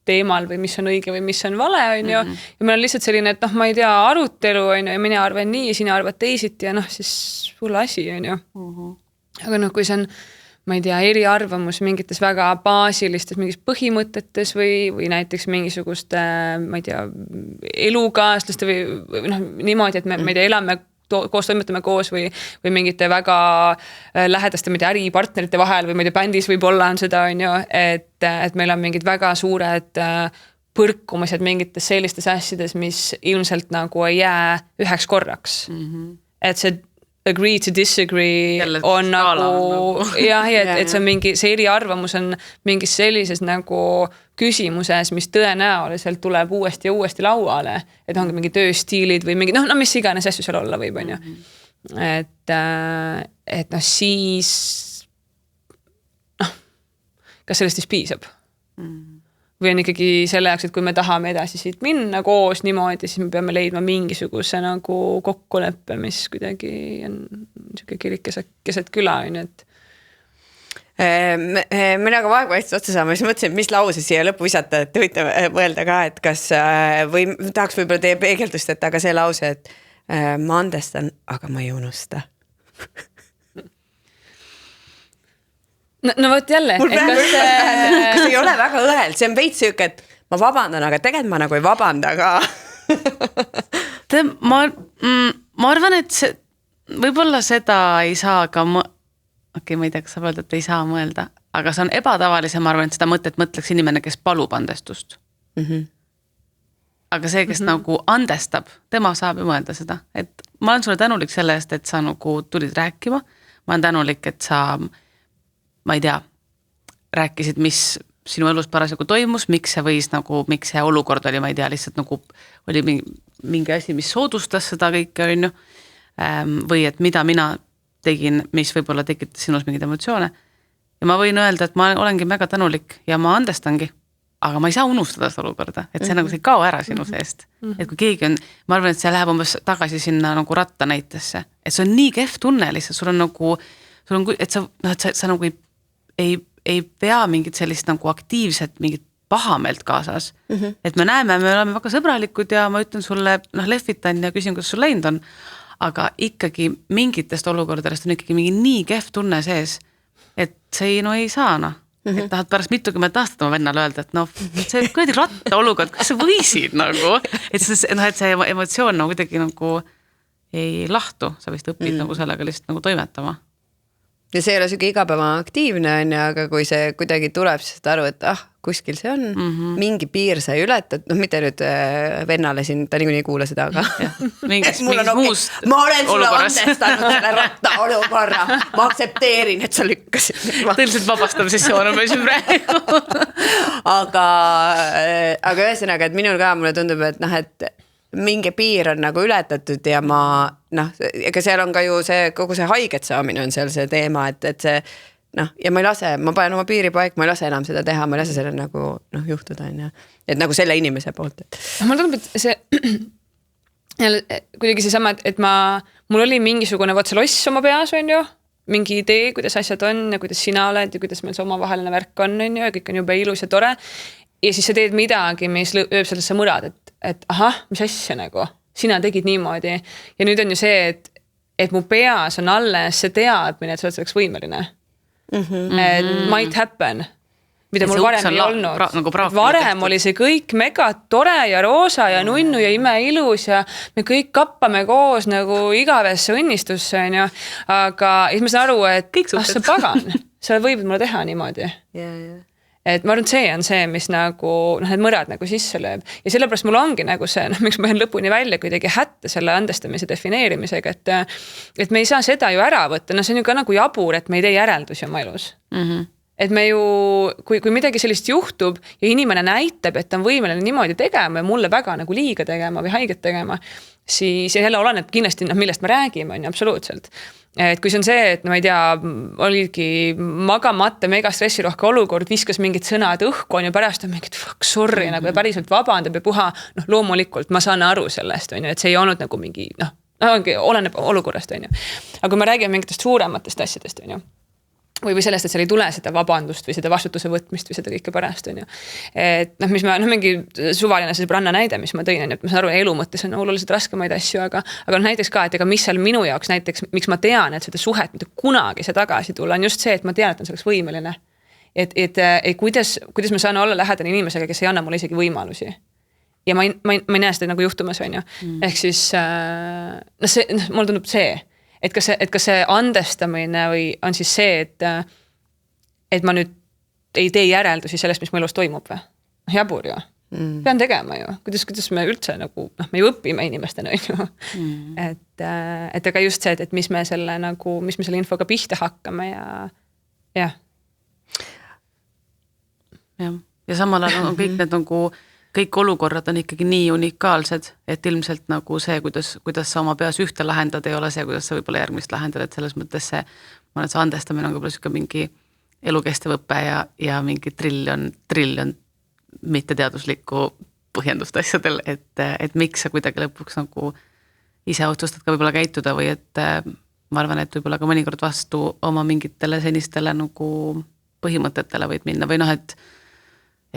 teemal või mis on õige või mis on vale, on ju. Ja meil on lihtsalt selline, et ma ei tea, arutelu, on ju, ja mina arvan nii ja sina arvad teisiti ja siis sulle asi, on ju. Aga kui see on, ma ei tea, eriarvamus mingites väga baasilistes mingis põhimõtetes või näiteks mingisuguste, ma ei tea, elukaaslaste või niimoodi, et me ei tea, elame koos toimetame koos või mingite väga lähedaste äripartnerite vahel või bändis võib-olla on seda, on ju, et meil on mingid väga suured põrkumised mingites sellistes asjades, mis ilmselt nagu ei jää üheks korraks. Et see agree to disagree Jälle on nagu jah, et see on mingi, see eriarvamus on mingis sellises nagu küsimuses, mis tõenäoliselt tuleb uuesti ja uuesti lauale, et ongi mingi tööstiilid või mingi, mis iganes asju seal olla võib, on ju. Et siis kas sellest siis piisab? Või on ikkagi selle jaoks, et kui me tahame edasi siit minna koos niimoodi, siis me peame leidma mingisuguse nagu kokkuleppe, mis kuidagi on niisugune kirik keset küla, on ju, et me nagu vaegvaistuse otsa saame, siis mõtlesin, et mis lause siia lõppu visata, et võite mõelda ka, et kas või tahaks võib-olla teie peegeldust, et aga see lause, et ma andestan, aga ma ei unusta. No võt jälle. Kas ei ole väga õhel, see on veits süük, et ma vabandan, aga tegelikult ma nagu ei vabanda ka. Ma arvan, et see, võib-olla seda ei saa ka ma ei tea, kas sa öelda, et ei saa mõelda, aga see on ebatavalisem, ma arvan, et seda mõtet mõtleks inimene, kes palub andestust. Aga see, kes nagu andestab, tema saab ju mõelda seda, et ma olen sulle tänulik selle eest, et sa nagu tulid rääkima, ma olen tänulik, et sa ma ei tea, rääkisid, mis sinu elus parasjagu toimus, miks see olukord oli, ma ei tea, lihtsalt nagu oli mingi asi, mis soodustas seda kõike, on ju, või et mida mina tegin, mis võib-olla tekitas sinus mingeid emotsioone. Ja ma võin öelda, et ma olengi väga tänulik ja ma andestangi, aga ma ei saa unustada seda olukorda, et see nagu see ei kao ära sinu seest. Et kui keegi on, ma arvan, et see läheb umbes tagasi sinna nagu ratta näitesse, et see on nii kehv tunne lihtsalt, sul on nagu, et sa nagu ei pea mingit sellist nagu aktiivset, mingit pahameelt kaasas. Et me näeme, me oleme väga sõbralikud ja ma ütlen sulle, lehvitan ja küsin, kuidas sul läinud on. Aga ikkagi mingitest olukordadest on ikkagi mingi nii kehv tunne sees, et see ei saa. Et tahad pärast mitukümmend aastat oma vennale öelda, et see kuidagi ratta olukord, kas sa võisid nagu, et see emotsioon nagu kuidagi nagu ei lahtu, sa vist õpid nagu sellega lihtsalt nagu toimetama. Ja see ei ole süge igapäeva aktiivne, on, aga kui see kuidagi tuleb, siis aru, et kuskil see on, mingi piir sai ületad, mitte nüüd vennale siin, ta niikuinii ei kuula seda, aga mingis muust ma olen sulle andestanud selle ratta olukorra, ma aktsepteerin, et sa lükkasid. Tõeliselt vabastamisessioon on meil siin praegu. aga ühesõnaga, et minul ka mulle tundub, et mingi piir on nagu ületatud ja ma ega seal on ka ju see, kogu see haiget saamine on seal see teema, et see ja ma ei lase, ma panen oma piiri paik, ma ei lase enam seda teha, ma ei lase selle nagu juhtuda, et nagu selle inimese poolt. Mulle tundub, et see kuidagi seesama, et mul oli mingisugune see loss oma peas, on ju, mingi idee, kuidas asjad on ja kuidas sina oled ja kuidas meil see omavaheline värk on ju, ja kõik on jube ilus ja tore. Ja siis sa teed midagi, mis lööb sellesse mõrad, et mis asja nagu, sina tegid niimoodi. Ja nüüd on ju see, et mu peas on alles see teadmine, et sa oled selleks võimeline. Et might happen, mida mul varem ei olnud. Varem oli see kõik mega tore ja roosa ja nunnu ja ime ilus ja me kõik kappame koos nagu igavesse õnnistusse, on ju. Aga siis ma saan aru, et sa pagan, sa võid mulle teha niimoodi. Et ma arvan, et see on see, mis nagu need mõrad nagu sisse lööb. Ja sellepärast mul ongi nagu see, miks ma jään lõpuni välja kuidagi hätta selle andestamise defineerimisega, et me ei saa seda ju ära võtta. See on ju ka nagu jabur, et me ei tee järeldusi oma elus. Et me ju, kui midagi sellist juhtub ja inimene näitab, et ta on võimeline niimoodi tegema ja mulle väga nagu liiga tegema või haiget tegema, siis jälle oleneb kindlasti, millest me räägime, on ju, absoluutselt. Et kui see on see, et ma ei tea, oligi magamata mega stressirohke olukord, viskas mingid sõnad õhku on ja pärast on mingid fuck, sorry, nagu ja päriselt vabandab ja puha, loomulikult ma saan aru sellest, on ju, et see ei olnud nagu mingi, oleneb olukorrast, on ju. Aga kui me räägime mingitest suurematest asjadest, on ju, või sellest, et seal ei tule seda vabandust või seda vastutuse võtmist või seda kõike pärast, on ju. Et mis ma, mingi suvaline see sõbranna näide, mis ma tõin, et ma saan aru, elu mõttes on oluliselt raskemaid asju, aga näiteks ka, et ega mis seal minu jaoks näiteks, miks ma tean, et seda suhet mitte kunagi see tagasi tulla, on just see, et ma tean, et on selleks võimeline. Et kuidas ma saan olla lähedane inimesega, kes ei anna mulle isegi võimalusi. Ja ma ei näe seda nagu juhtumas, on ju. Ehk siis, mulle tundub see, et kas see andestamine või on siis see, et ma nüüd ei tee järeldusi sellest, mis mu elus toimub või? Jabur ju. pean tegema ju, kuidas me üldse nagu, me ju õpime inimestena, on ju. Et aga just see, et mis me selle infoga pihta hakkame ja. Ja samal ajal on kõik need nagu, kõik olukorrad on ikkagi nii unikaalsed, et ilmselt nagu see, kuidas sa oma peas ühte lahendad, ei ole see, kuidas sa võib-olla järgmist lahendad, et selles mõttes see, ma arvan, et see andestamine on võib-olla siuke mingi elukestev õpe ja mingi triljon mitteteaduslikku põhjendust asjadel, et miks sa kuidagi lõpuks nagu ise otsustad ka võib-olla käituda või et ma arvan, et võib-olla ka mõnikord vastu oma mingitele senistele nagu põhimõtetele võid minna või noh, et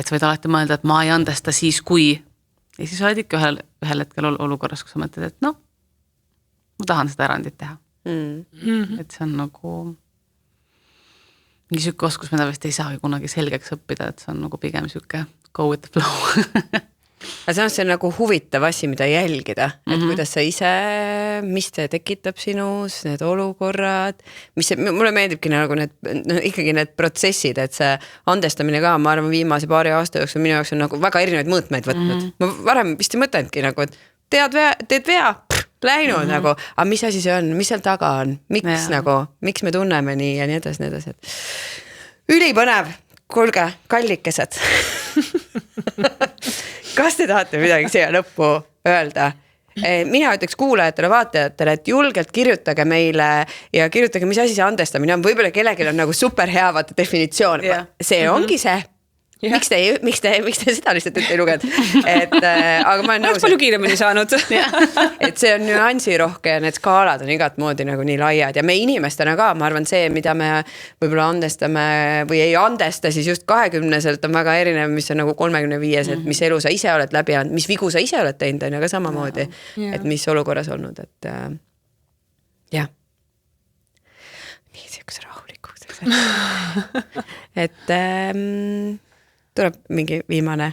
sa võid alati mõelda, et ma ei andesta siis, kui ja siis oled ikka ühel hetkel olukorras, kus sa mõtled, et noh, ma tahan seda erandit teha. Et see on nagu mingi süke oskus, mida vist ei saagi kunagi selgeks õppida, et see on nagu pigem süke go with the flow. Aga samas see on nagu huvitav asi, mida jälgida, et kuidas sa ise, mis see tekitab sinus, need olukorrad, mulle meeldibki nagu ikkagi need protsessid, et see andestamine ka, ma arvan, viimase paari aasta jooksul minu jaoks on nagu väga erinevaid mõõtmeid võtnud. Ma varem vist ei mõtlenudki nagu, et teed vea, läinud nagu, aga mis asi see on, mis seal taga on, miks me tunneme nii ja nii edasi, et ülipõnev, kuulge, kallikesed. Kas te tahate midagi siia lõppu öelda? Mina ütleks kuulajatele, vaatajatele, et julgelt kirjutage meile ja kirjutage, mis asi see andestamine on. Võib-olla kellelgi on nagu super hea vaata definitsioon. See ongi see. Miks te seda lihtsalt ette ei lugenud? Aga ma olen nõus. Palju kiiremini saanud. Et see on nüansirohke ja need skaalad on igat moodi nagu nii laiad ja me inimestena ka, ma arvan see, mida me võib-olla andestame või ei andesta, siis just 20-selt on väga erinev, mis on nagu 35, et mis elu sa ise oled läbi andnud, mis vigu sa ise oled teinud, on aga samamoodi, et mis olukorras olnud, et jah. Nii siuks rahulikuks. Et tuleb mingi viimane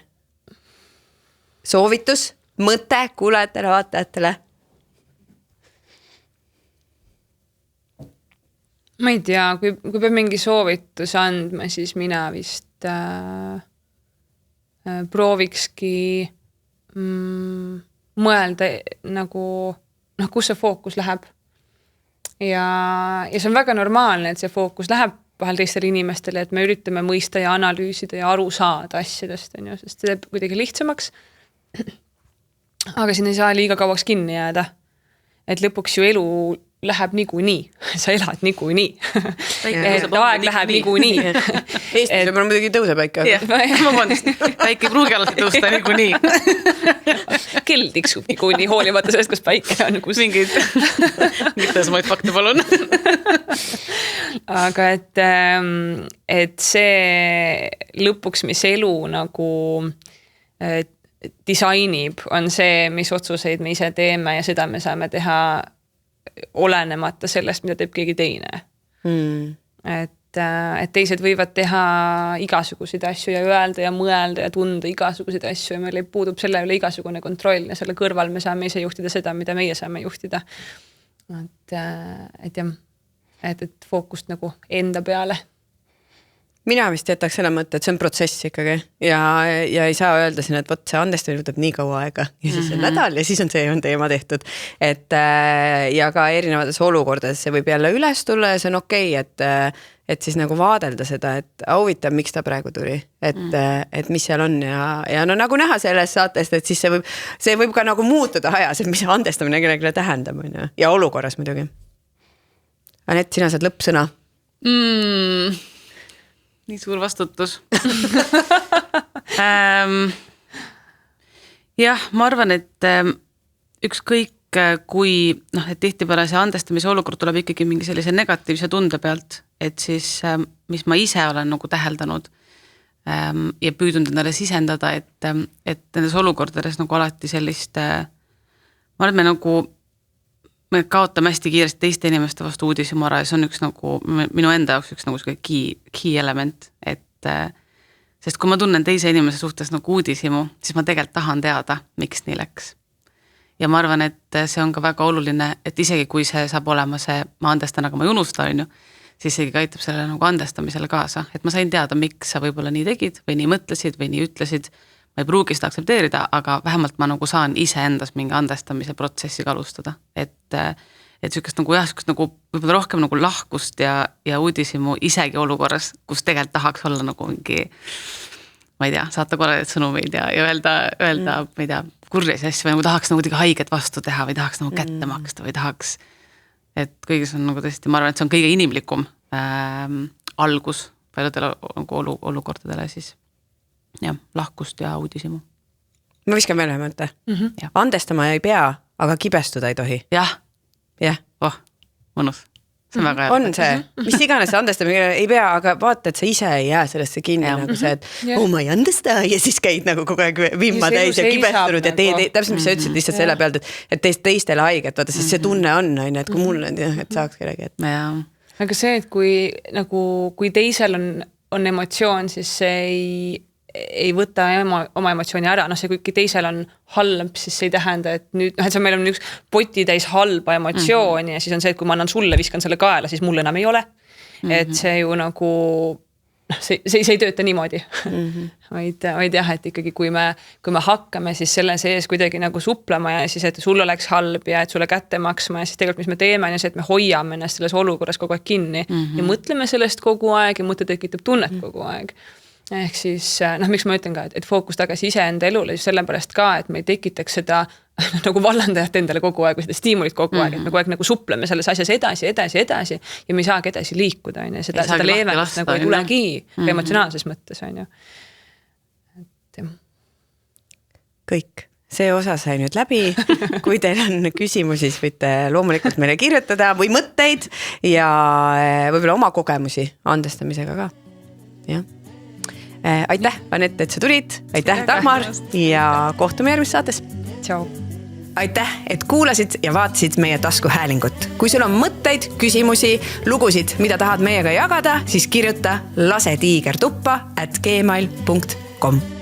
soovitus, mõte kuulajatele, vaatajatele. Ma ei tea, kui peab mingi soovitus andma, siis mina vist proovikski mõelda nagu, kus see fookus läheb. Ja see on väga normaalne, et see fookus läheb vahel teistele inimestele, et me üritame mõista ja analüüsida ja aru saada asjadest, on ju, sest see teeb kuidagi lihtsamaks. Aga siin ei saa liiga kauaks kinni jääda. Et lõpuks ju elu läheb niikuinii. Sa elad niikuinii. Et aeg läheb niikuinii. Eestis võib-olla muidugi tõuseb äikka. Päike ei pruugi alati tõusta niikuinii. Kell tiksub niikuinii, hoolimata sellest, kas päike on kus. Mingid tõsmaid fakte palun. Aga et see lõpuks, mis elu nagu disainib, on see, mis otsuseid me ise teeme ja seda me saame teha olenemata sellest, mida teeb keegi teine. Et teised võivad teha igasuguseid asju ja öelda ja mõelda ja tunda igasuguseid asju ja meil puudub selle üle igasugune kontroll ja selle kõrval me saame ise juhtida seda, mida meie saame juhtida. Et jah, et fookust nagu enda peale. Mina vist jätaks selle mõtte, et see on protsess ikkagi ja ei saa öelda siin, et võt see andestamine võtab nii kaua aega ja siis on nädal ja siis on see teema tehtud. Et ja ka erinevates olukordades see võib jälle üles tulla ja see on okei, et siis nagu vaadelda seda, et huvitav, miks ta praegu tuli, et mis seal on ja no nagu näha sellest saatest, et siis see võib ka nagu muutuda ajas, et mis see andestamine kellelegi tähendab ja olukorras muidugi. Anett, sina saad lõppsõna. Nii suur vastutus. Jah, ma arvan, et ükskõik kui, et tihtipeale see andestamise olukord tuleb ikkagi mingi sellise negatiivse tunde pealt, et siis, mis ma ise olen nagu täheldanud ja püüdunud endale sisendada, et nendes olukordades nagu alati sellist, ma arvan, me kaotame hästi kiiresti teiste inimeste vastu uudishimara ja see on üks nagu, minu enda jaoks üks nagu key element, et sest kui ma tunnen teise inimese suhtes nagu uudishimu, siis ma tegelikult tahan teada, miks nii läks. Ja ma arvan, et see on ka väga oluline, et isegi kui see saab olema see, ma andestan, aga ma ei unusta, siis see aitab sellele nagu andestamisele kaasa, et ma sain teada, miks sa võib-olla nii tegid või nii mõtlesid või nii ütlesid. Ma ma ei pruugi seda aktsepteerida, aga vähemalt ma nagu saan iseendas mingi andestamise protsessiga alustada, et sükest nagu jah, sükest nagu võib-olla rohkem nagu lahkust ja uudishimu isegi olukorras, kus tegelikult tahaks olla nagu mingi, ma ei tea, saata korralikud sõnumeid ja öelda, ma ei tea, kurjasi asju või nagu tahaks nagu haiget vastu teha või tahaks nagu kätte maksta või tahaks, et kõigis on nagu tõesti, ma arvan, et see on kõige inimlikum algus paljudele nagu olukordadele siis jah, lahkust ja uudishimu. Ma viskan veel ühe mõtte. Andestama ei pea, aga kibestuda ei tohi. Jah. Mõnus. See on väga hea. On see, mis iganes andestamine ei pea, aga vaata, et sa ise ei jää sellesse kinni nagu see, et ma ei andesta ja siis käid nagu kogu aeg vimma täis ja kibestunud ja täpselt, mis sa ütlesid lihtsalt selle pealt, et teistele haiget, vaata, sest see tunne on, et kui mul on, et saaks kellegi. Aga see, et kui teisel on emotsioon, siis see ei võta oma emotsiooni ära, see kui teisel on halb, siis see ei tähenda, et nüüd, et meil on üks poti täis halba emotsiooni ja siis on see, et kui ma annan sulle, viskan selle kaela, siis mul enam ei ole. Et see ju nagu, see ei tööta niimoodi. Vaid jah, et ikkagi kui me hakkame siis selle sees kuidagi nagu suplema ja siis, et sul oleks halb ja et sulle kätte maksma ja siis tegelikult mis me teeme on see, et me hoiame ennast selles olukorras kogu aeg kinni ja mõtleme sellest kogu aeg ja mõte tekitab tunnet kogu aeg. Ehk siis, miks ma ütlen ka, et fookus tagasi iseenda elule, siis sellepärast ka, et me ei tekitaks seda nagu vallandajat endale kogu aeg või seda stiimulit kogu aeg, et me kogu aeg nagu supleme selles asjas edasi ja me ei saagi edasi liikuda, seda leevendust nagu ei tulegi emotsionaalses mõttes, on ju. Kõik. See osa sai nüüd läbi. Kui teil on küsimusi, siis võite loomulikult meile kirjutada või mõtteid ja võib-olla oma kogemusi andestamisega ka. Jah. Aitäh, Anett, et sa tulid. Aitäh, Dagmar ja kohtume järgmises saates. Tšau. Aitäh, et kuulasid ja vaatasid meie taskuhäälingut. Kui sul on mõtteid, küsimusi, lugusid, mida tahad meiega jagada, siis kirjuta lasetiigertuppa@gmail.com.